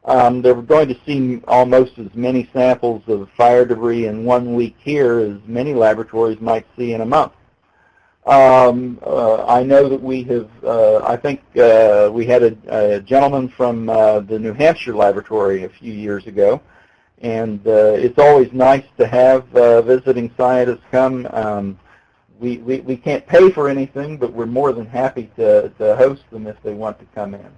Speaker 3: They're going to see almost as many samples of fire debris in 1 week here as many laboratories might see in a month. I know that we have, I think we had a gentleman from the New Hampshire laboratory a few years ago, And it's always nice to have visiting scientists come. We can't pay for anything, but we're more than happy to host them if they want to come in.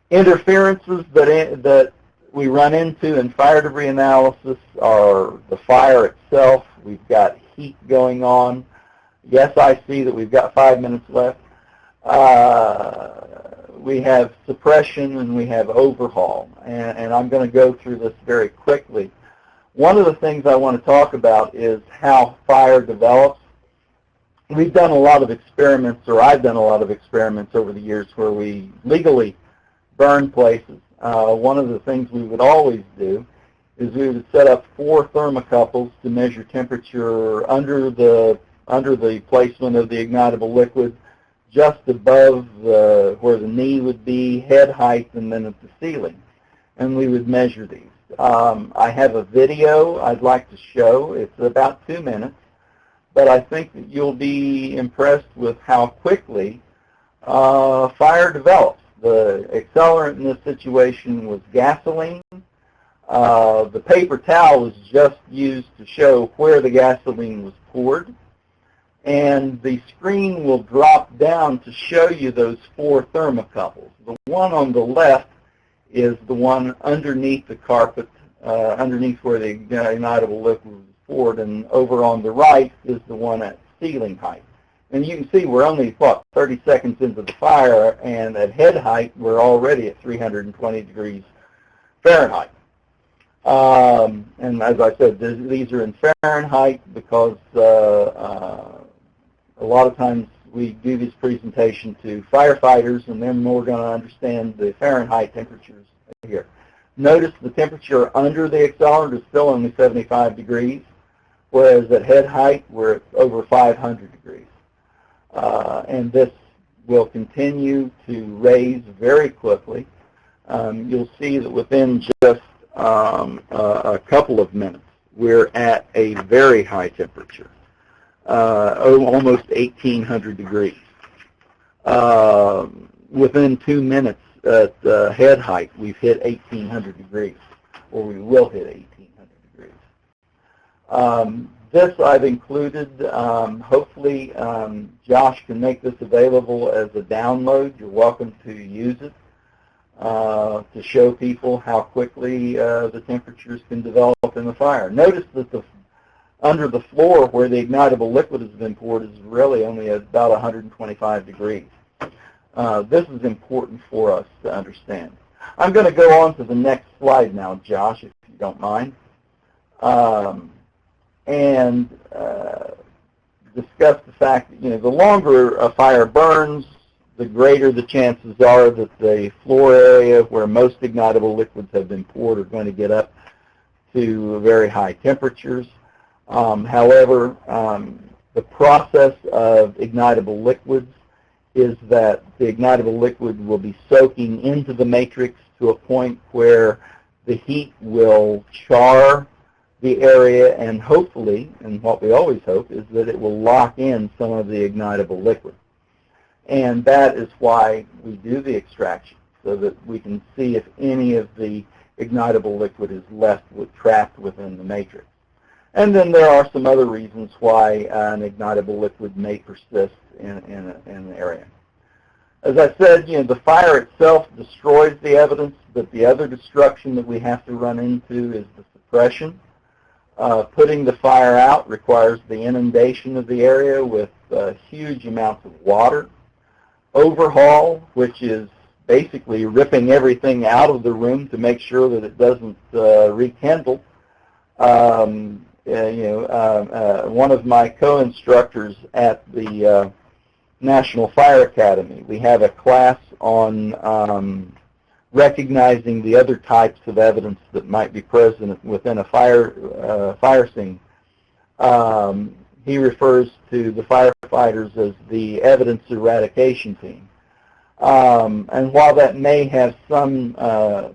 Speaker 3: Interferences that we run into in fire debris analysis are the fire itself. We've got heat going on. Yes, I see that we've got 5 minutes left. We have suppression and we have overhaul, and I'm going to go through this very quickly. One of the things I want to talk about is how fire develops. We've done a lot of experiments, or I've done a lot of experiments over the years where we legally burn places. One of the things we would always do is we would set up 4 thermocouples to measure temperature under the placement of the ignitable liquid, just above where the knee would be, head height, and then at the ceiling. And we would measure these. I have a video I'd like to show. It's about 2 minutes, but I think that you'll be impressed with how quickly fire develops. The accelerant in this situation was gasoline. The paper towel was just used to show where the gasoline was poured. And the screen will drop down to show you those 4 thermocouples. The one on the left is the one underneath the carpet, underneath where the ignitable liquid was poured, and over on the right is the one at ceiling height. And you can see we're only, 30 seconds into the fire, and at head height we're already at 320 degrees Fahrenheit. And as I said, these are in Fahrenheit because a lot of times we do this presentation to firefighters, and then we're going to understand the Fahrenheit temperatures here. Notice the temperature under the accelerant is still only 75 degrees, whereas at head height we're at over 500 degrees. And this will continue to raise very quickly. You'll see that within just a couple of minutes we're at a very high temperature. Almost 1,800 degrees. Within 2 minutes at head height, we've hit 1,800 degrees, or we will hit 1,800 degrees. This I've included. Hopefully, Josh can make this available as a download. You're welcome to use it to show people how quickly the temperatures can develop in the fire. Notice that under the floor where the ignitable liquid has been poured is really only about 125 degrees. This is important for us to understand. I'm going to go on to the next slide now, Josh, if you don't mind, and discuss the fact that, the longer a fire burns, the greater the chances are that the floor area where most ignitable liquids have been poured are going to get up to very high temperatures. However, the process of ignitable liquids is that the ignitable liquid will be soaking into the matrix to a point where the heat will char the area, and hopefully, and what we always hope, is that it will lock in some of the ignitable liquid. And that is why we do the extraction, so that we can see if any of the ignitable liquid is left trapped within the matrix. And then there are some other reasons why an ignitable liquid may persist in an area. As I said, the fire itself destroys the evidence, but the other destruction that we have to run into is the suppression. Putting the fire out requires the inundation of the area with huge amounts of water. Overhaul, which is basically ripping everything out of the room to make sure that it doesn't rekindle. One of my co-instructors at the National Fire Academy, we have a class on recognizing the other types of evidence that might be present within a fire scene. He refers to the firefighters as the evidence eradication team. And while that may have some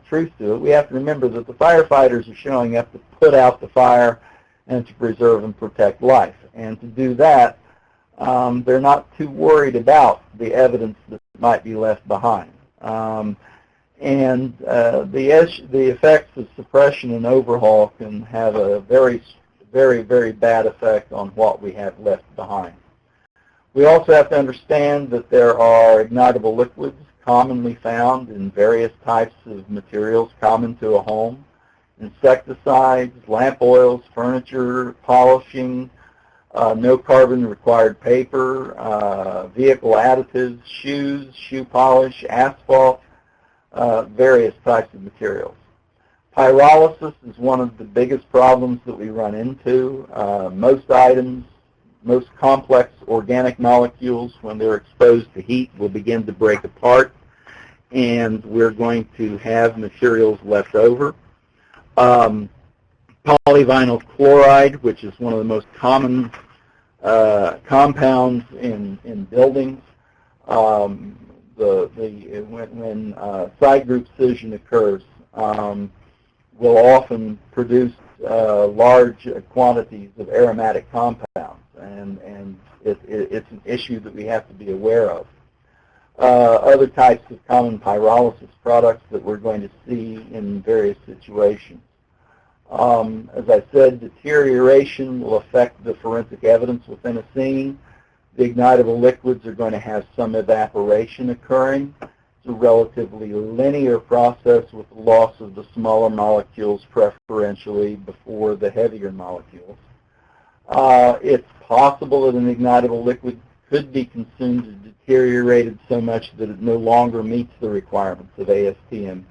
Speaker 3: truth to it, we have to remember that the firefighters are showing up to put out the fire and to preserve and protect life. And to do that, they're not too worried about the evidence that might be left behind. And the effects of suppression and overhaul can have a very, very bad effect on what we have left behind. We also have to understand that there are ignitable liquids commonly found in various types of materials common to a home. Insecticides, lamp oils, furniture, polishing, no carbon required paper, vehicle additives, shoes, shoe polish, asphalt, various types of materials. Pyrolysis is one of the biggest problems that we run into. Most items, most complex organic molecules, when they're exposed to heat, will begin to break apart, and we're going to have materials left over. Polyvinyl chloride, which is one of the most common compounds in buildings. When side group scission occurs, will often produce large quantities of aromatic compounds, and it's an issue that we have to be aware of. Other types of common pyrolysis products that we're going to see in various situations. As I said, deterioration will affect the forensic evidence within a scene. The ignitable liquids are going to have some evaporation occurring. It's a relatively linear process with the loss of the smaller molecules preferentially before the heavier molecules. It's possible that an ignitable liquid could be consumed and deteriorated so much that it no longer meets the requirements of ASTM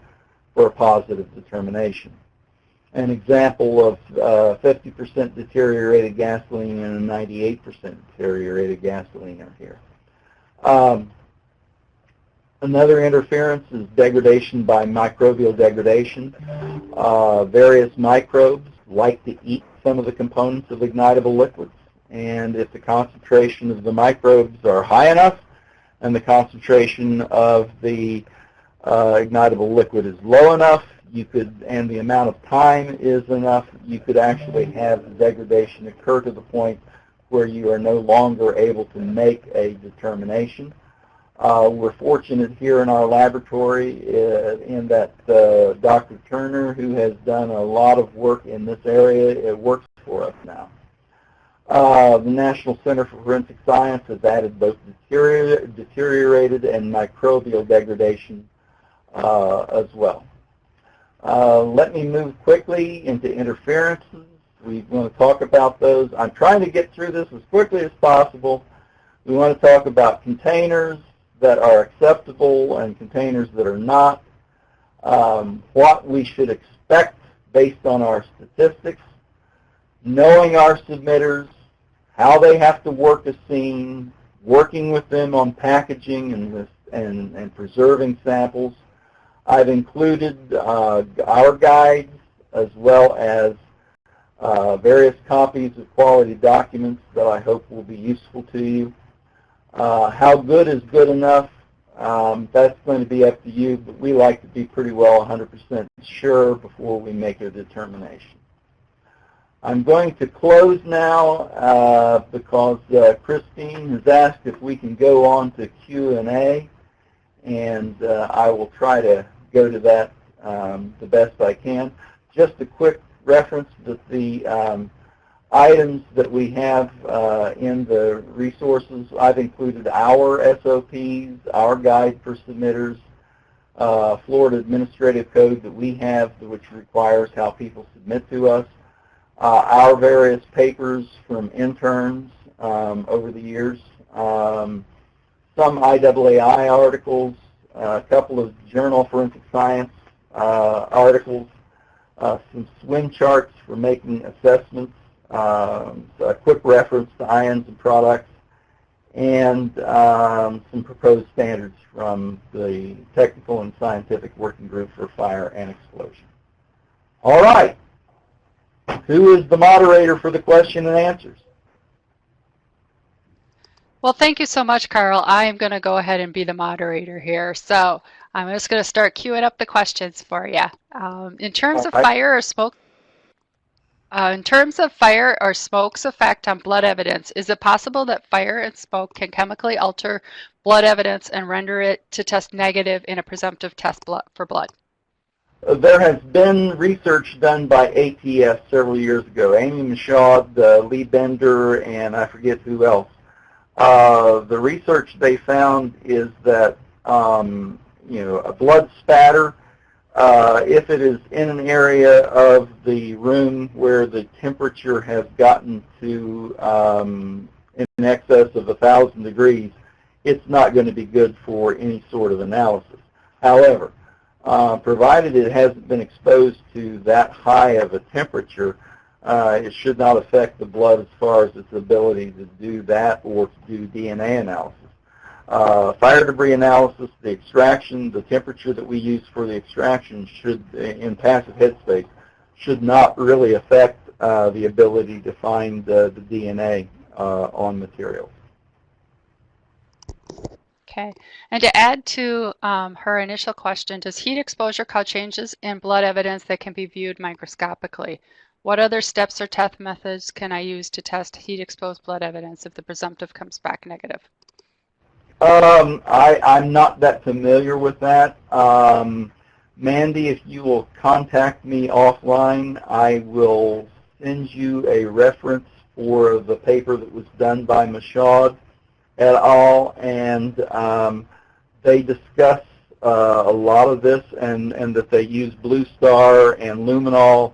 Speaker 3: for a positive determination. An example of 50% deteriorated gasoline and a 98% deteriorated gasoline are here. Another interference is degradation by microbial degradation. Various microbes like to eat some of the components of ignitable liquids, and if the concentration of the microbes are high enough and the concentration of the ignitable liquid is low enough, and the amount of time is enough, you could actually have the degradation occur to the point where you are no longer able to make a determination. We're fortunate here in our laboratory in that Dr. Turner, who has done a lot of work in this area, it works for us now. The National Center for Forensic Science has added both deteriorated and microbial degradation as well. Let me move quickly into interferences. We want to talk about those. I'm trying to get through this as quickly as possible. We want to talk about containers that are acceptable and containers that are not, what we should expect based on our statistics, knowing our submitters, how they have to work a scene, working with them on packaging and preserving samples. I've included our guides as well as various copies of quality documents that I hope will be useful to you. How good is good enough? That's going to be up to you, but we like to be pretty well 100% sure before we make a determination. I'm going to close now because Christine has asked if we can go on to Q&A, and I will try to go to that the best I can. Just a quick reference that the items that we have in the resources, I've included our SOPs, our guide for submitters, Florida Administrative Code that we have, which requires how people submit to us, our various papers from interns over the years, some IAAI articles, a couple of Journal Forensic Science articles, some swim charts for making assessments, a quick reference to ions and products, and some proposed standards from the Technical and Scientific Working Group for Fire and Explosion. All right. Who is the moderator for the question and answers?
Speaker 2: Well, thank you so much, Carl. I am going to go ahead and be the moderator here. So I'm just going to start queuing up the questions for you. In terms of fire or smoke, In terms of fire or smoke's effect on blood evidence, is it possible that fire and smoke can chemically alter blood evidence and render it to test negative in a presumptive test for blood?
Speaker 3: There has been research done by ATS several years ago. Amy Michaud, Lee Bender, and I forget who else. The research they found is that a blood spatter, if it is in an area of the room where the temperature has gotten to in excess of 1,000 degrees, it's not going to be good for any sort of analysis. However, provided it hasn't been exposed to that high of a temperature, it should not affect the blood as far as its ability to do that or to do DNA analysis. Fire debris analysis, the extraction, the temperature that we use for the extraction should, in passive headspace, should not really affect the ability to find the DNA on materials.
Speaker 2: Okay. And to add to her initial question, does heat exposure cause changes in blood evidence that can be viewed microscopically? What other steps or test methods can I use to test heat-exposed blood evidence if the presumptive comes back negative?
Speaker 3: I'm not that familiar with that. Mandy, if you will contact me offline, I will send you a reference for the paper that was done by Michaud et al. And they discuss a lot of this, and that they use Blue Star and luminol,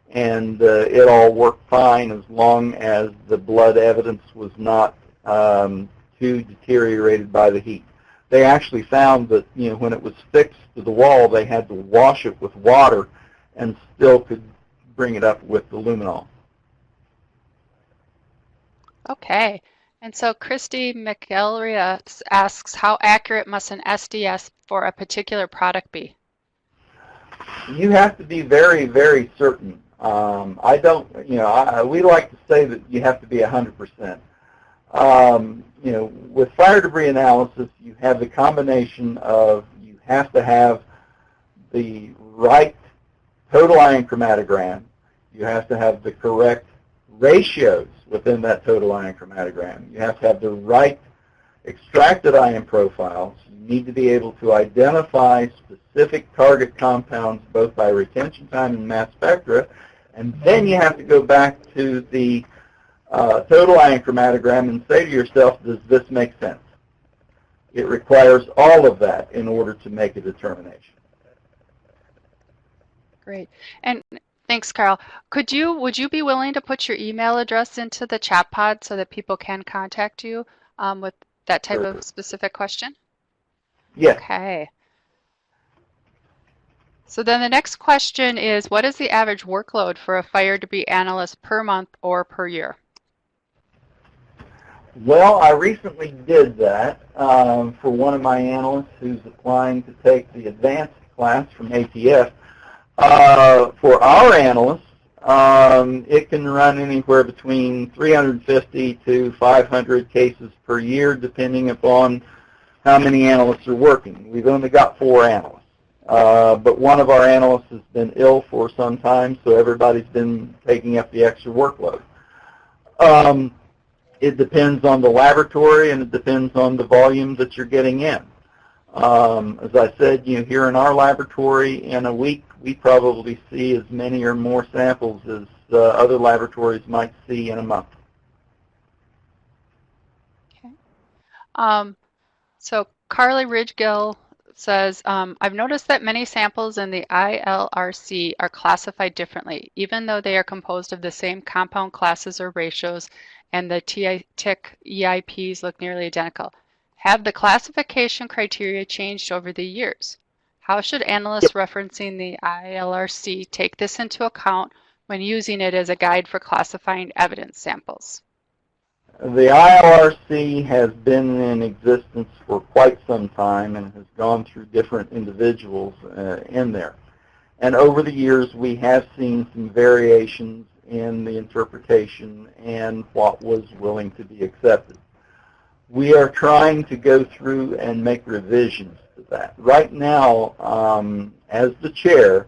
Speaker 3: and it all worked fine as long as the blood evidence was not too deteriorated by the heat. They actually found that when it was fixed to the wall, they had to wash it with water and still could bring it up with the luminol.
Speaker 2: Okay. And so Christy McElria asks, how accurate must an SDS for a particular product be?
Speaker 3: You have to be very, very certain. I don't, we like to say that you have to be 100%. With fire debris analysis, you have the combination of, you have to have the right total ion chromatogram, you have to have the correct ratios within that total ion chromatogram, you have to have the right extracted ion profiles, you need to be able to identify specific target compounds both by retention time and mass spectra, and then you have to go back to the total ion chromatogram and say to yourself, does this make sense? It requires all of that in order to make a determination.
Speaker 2: Great. And thanks, Carl. Would you be willing to put your email address into the chat pod so that people can contact you with that type
Speaker 3: Sure.
Speaker 2: of specific question?
Speaker 3: Yes.
Speaker 2: Okay. So then the next question is, what is the average workload for a fire debris analyst per month or per year?
Speaker 3: Well, I recently did that for one of my analysts who's applying to take the advanced class from ATF. For our analysts, it can run anywhere between 350 to 500 cases per year, depending upon how many analysts are working. We've only got 4 analysts, but one of our analysts has been ill for some time, so everybody's been taking up the extra workload. It depends on the laboratory, and it depends on the volume that you're getting in. As I said, here in our laboratory, in a week, we probably see as many or more samples as other laboratories might see in a month.
Speaker 2: Okay. So Carly Ridgegill says, I've noticed that many samples in the ILRC are classified differently, even though they are composed of the same compound classes or ratios, and the TIC EIPs look nearly identical. Have the classification criteria changed over the years? How should analysts referencing the ILRC take this into account when using it as a guide for classifying evidence samples?
Speaker 3: The ILRC has been in existence for quite some time and has gone through different individuals in there. And over the years, we have seen some variations in the interpretation and what was willing to be accepted. We are trying to go through and make revisions to that. Right now, as the chair,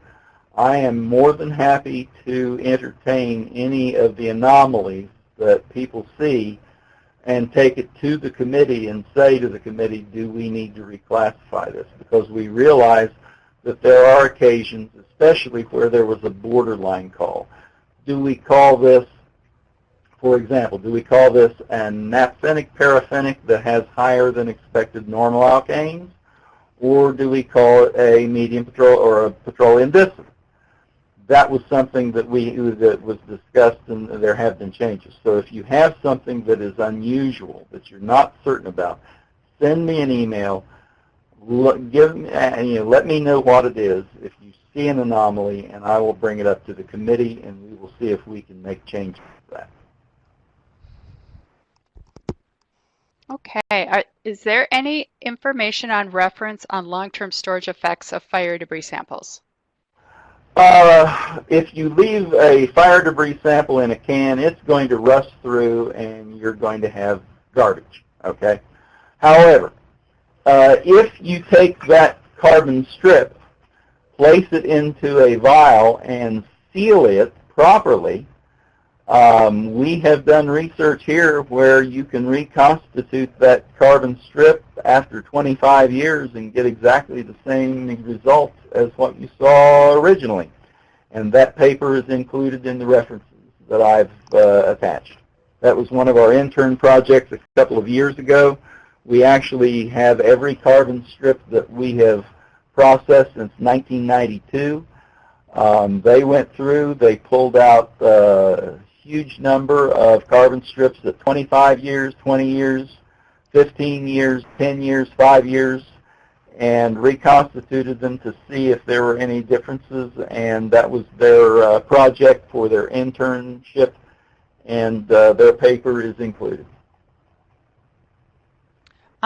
Speaker 3: I am more than happy to entertain any of the anomalies that people see and take it to the committee and say to the committee, do we need to reclassify this? Because we realize that there are occasions, especially where there was a borderline call. Do we call this, for example, do we call this an naphthenic paraphenic that has higher than expected normal alkanes, or do we call it a medium petroleum or a petroleum distillate? That was something that was discussed, and there have been changes. So if you have something that is unusual, that you're not certain about, send me an email. Let me know what it is if you see an anomaly, and I will bring it up to the committee, and we will see if we can make changes to that.
Speaker 2: Okay. Is there any information on reference on long-term storage effects of fire debris samples?
Speaker 3: If you leave a fire debris sample in a can, it's going to rust through, and you're going to have garbage. Okay. However, if you take that carbon strip, place it into a vial, and seal it properly, we have done research here where you can reconstitute that carbon strip after 25 years and get exactly the same results as what you saw originally. And that paper is included in the references that I've attached. That was one of our intern projects a couple of years ago. We actually have every carbon strip that we have processed since 1992. They went through, they pulled out a huge number of carbon strips at 25 years, 20 years, 15 years, 10 years, 5 years, and reconstituted them to see if there were any differences, and that was their project for their internship, and their paper is included.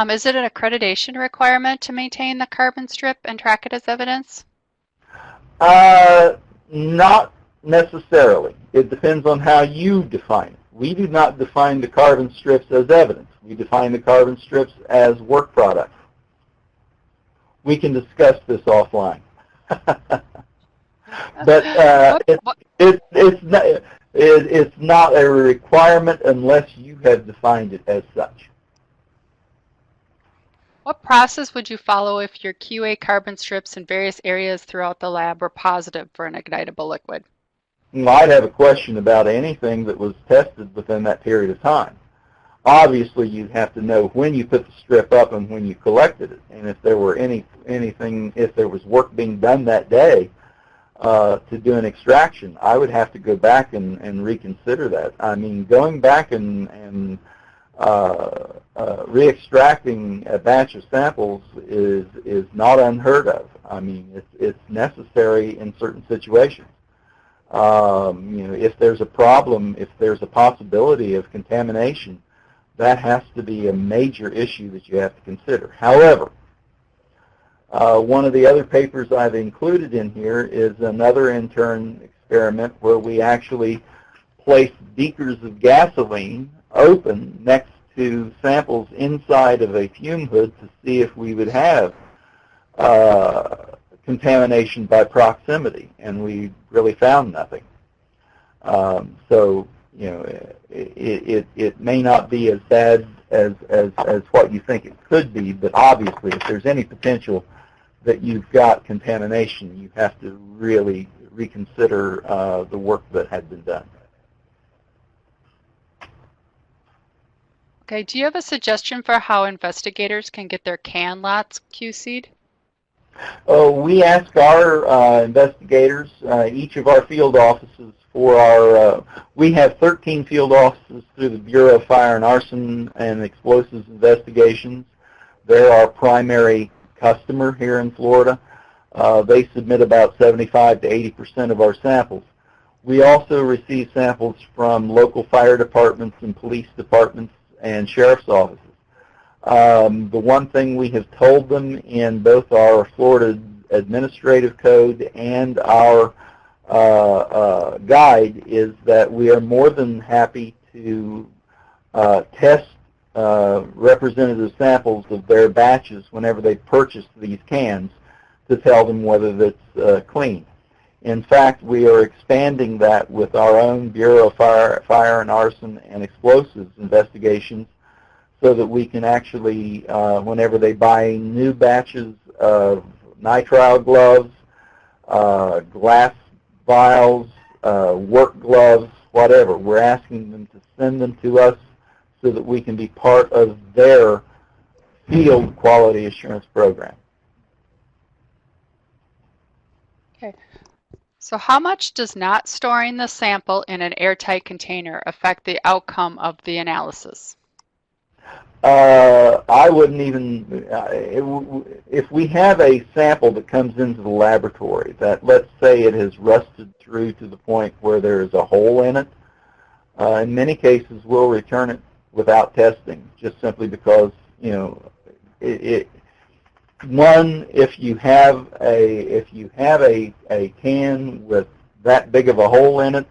Speaker 2: Is it an accreditation requirement to maintain the carbon strip and track it as evidence?
Speaker 3: Not necessarily. It depends on how you define it. We do not define the carbon strips as evidence. We define the carbon strips as work products. We can discuss this offline. But it's not a requirement unless you have defined it as such.
Speaker 2: What process would you follow if your QA carbon strips in various areas throughout the lab were positive for an ignitable liquid?
Speaker 3: Well, I'd have a question about anything that was tested within that period of time. Obviously, you'd have to know when you put the strip up and when you collected it, and if there were if there was work being done that day to do an extraction, I would have to go back and reconsider that. I mean, going back and re-extracting a batch of samples is not unheard of. I mean, it's necessary in certain situations. If there's a problem, if there's a possibility of contamination, that has to be a major issue that you have to consider. However, one of the other papers I've included in here is another intern experiment where we actually placed beakers of gasoline open next to samples inside of a fume hood to see if we would have contamination by proximity, and we really found nothing. So, it may not be as bad as what you think it could be, but obviously if there's any potential that you've got contamination, you have to really reconsider the work that had been done.
Speaker 2: Okay, do you have a suggestion for how investigators can get their can lots QC'd?
Speaker 3: We ask our investigators, each of our field offices for our, we have 13 field offices through the Bureau of Fire and Arson and Explosives Investigations. They're our primary customer here in Florida. They submit about 75 to 80% of our samples. We also receive samples from local fire departments and police departments and sheriff's offices. The one thing we have told them in both our Florida Administrative Code and our guide is that we are more than happy to test representative samples of their batches whenever they purchase these cans to tell them whether that's clean. In fact, we are expanding that with our own Bureau of Fire and Arson and Explosives investigations so that we can actually, whenever they buy new batches of nitrile gloves, glass vials, work gloves, whatever, we're asking them to send them to us so that we can be part of their field quality assurance program.
Speaker 2: Okay. So how much does not storing the sample in an airtight container affect the outcome of the analysis?
Speaker 3: I wouldn't even, if we have a sample that comes into the laboratory that, let's say, it has rusted through to the point where there is a hole in it, in many cases we'll return it without testing, just simply because, you know, one, if you have a can with that big of a hole in it,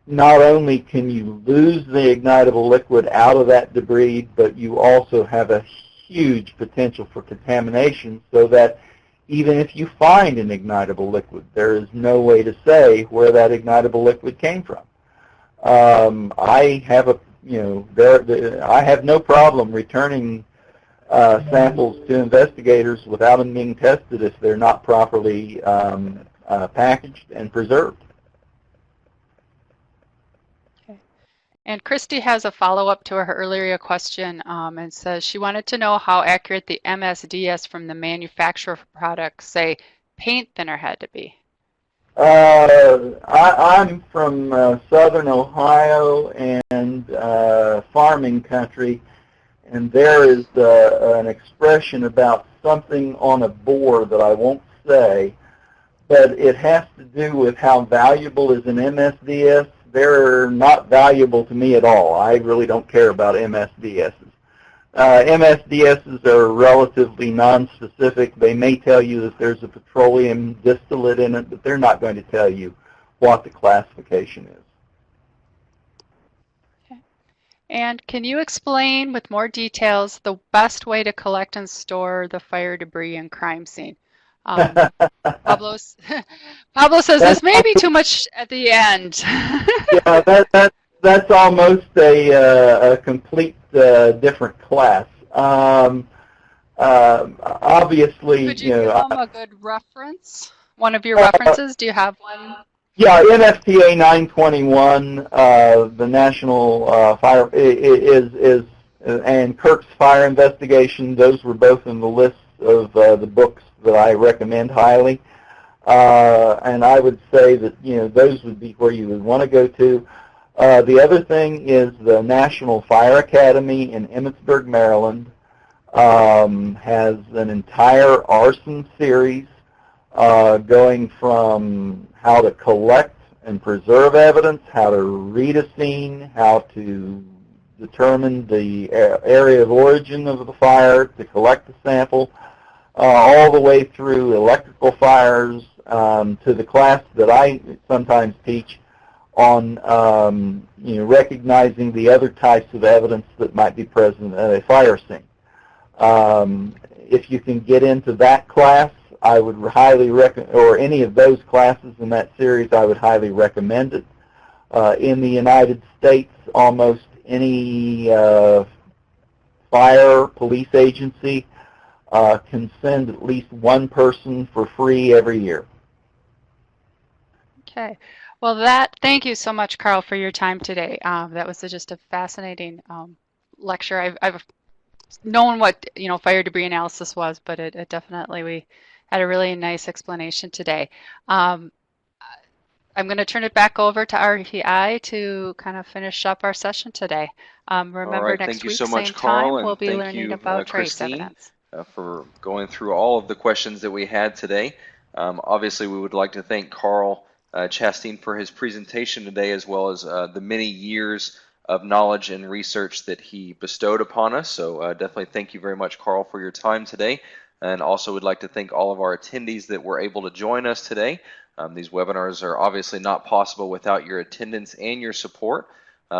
Speaker 3: not only can you lose the ignitable liquid out of that debris, but you also have a huge potential for contamination, so that even if you find an ignitable liquid, there is no way to say where that ignitable liquid came from. I have I have no problem returning samples to investigators without them being tested if they're not properly packaged and preserved.
Speaker 2: Okay. And Christy has a follow-up to her earlier question and says she wanted to know how accurate the MSDS from the manufacturer product, say, paint thinner, had to be.
Speaker 3: I'm from southern Ohio and farming country, and there is an expression about something on a board that I won't say, but it has to do with how valuable is an MSDS. They're not valuable to me at all. I really don't care about MSDSs. MSDSs are relatively non-specific. They may tell you that there's a petroleum distillate in it, but they're not going to tell you what the classification is.
Speaker 2: Okay. And can you explain with more details the best way to collect and store the fire debris and crime scene? Pablo says this may be too much at the end.
Speaker 3: Yeah, that's almost a complete different class. Obviously,
Speaker 2: could you give them a good reference? One of your references? Do you have one?
Speaker 3: Yeah, NFPA 921, the National Fire is and Kirk's Fire Investigation. Those were both in the list of the books that I recommend highly. And I would say that, you know, those would be where you would want to go to. The other thing is the National Fire Academy in Emmitsburg, Maryland, has an entire arson series going from how to collect and preserve evidence, how to read a scene, how to determine the area of origin of the fire, to collect the sample, all the way through electrical fires, to the class that I sometimes teach on recognizing the other types of evidence that might be present at a fire scene. If you can get into that class, I would highly recommend, or any of those classes in that series, I would highly recommend it. In the United States, almost any fire police agency can send at least one person for free every year.
Speaker 2: Okay. Well, thank you so much, Carl, for your time today. That was just a fascinating lecture. I've known what fire debris analysis was, but it definitely, we had a really nice explanation today. I'm going to turn it back over to RTI to kind of finish up our session today. Remember, next week, same time, we'll be learning about trace evidence.
Speaker 1: For going through all of the questions that we had today. Obviously, we would like to thank Carl Chasteen for his presentation today, as well as the many years of knowledge and research that he bestowed upon us. So definitely thank you very much, Carl, for your time today. And also would like to thank all of our attendees that were able to join us today. These webinars are obviously not possible without your attendance and your support.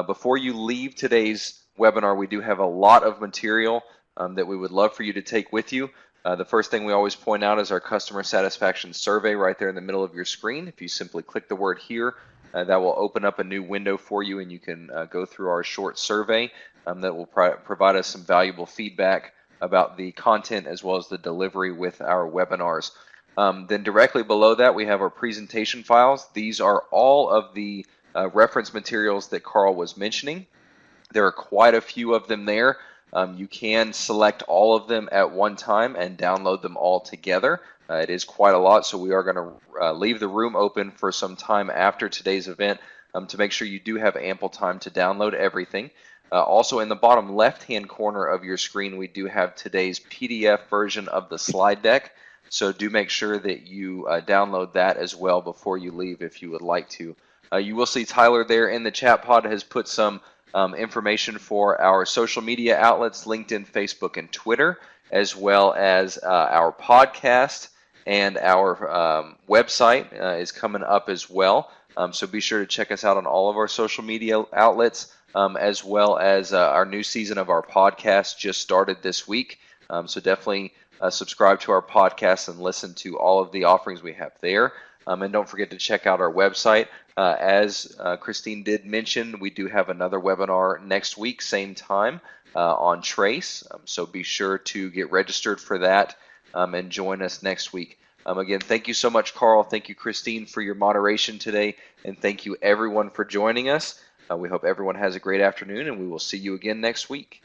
Speaker 1: Before you leave today's webinar, we do have a lot of material that we would love for you to take with you. The first thing we always point out is our customer satisfaction survey right there in the middle of your screen. If you simply click the word here, that will open up a new window for you, and you can go through our short survey that will provide us some valuable feedback about the content as well as the delivery with our webinars. Then directly below that, we have our presentation files. These are all of the reference materials that Carl was mentioning. There are quite a few of them there. You can select all of them at one time and download them all together. It is quite a lot, so we are going to leave the room open for some time after today's event to make sure you do have ample time to download everything. Also, in the bottom left-hand corner of your screen, we do have today's PDF version of the slide deck, so do make sure that you download that as well before you leave if you would like to. You will see Tyler there in the chat pod has put some information for our social media outlets, LinkedIn, Facebook, and Twitter, as well as our podcast and our website is coming up as well. So be sure to check us out on all of our social media outlets, as well as our new season of our podcast just started this week. So definitely subscribe to our podcast and listen to all of the offerings we have there. And don't forget to check out our website. As Christine did mention, we do have another webinar next week, same time, on Trace. So be sure to get registered for that and join us next week. Again, thank you so much, Carl. Thank you, Christine, for your moderation today. And thank you, everyone, for joining us. We hope everyone has a great afternoon, and we will see you again next week.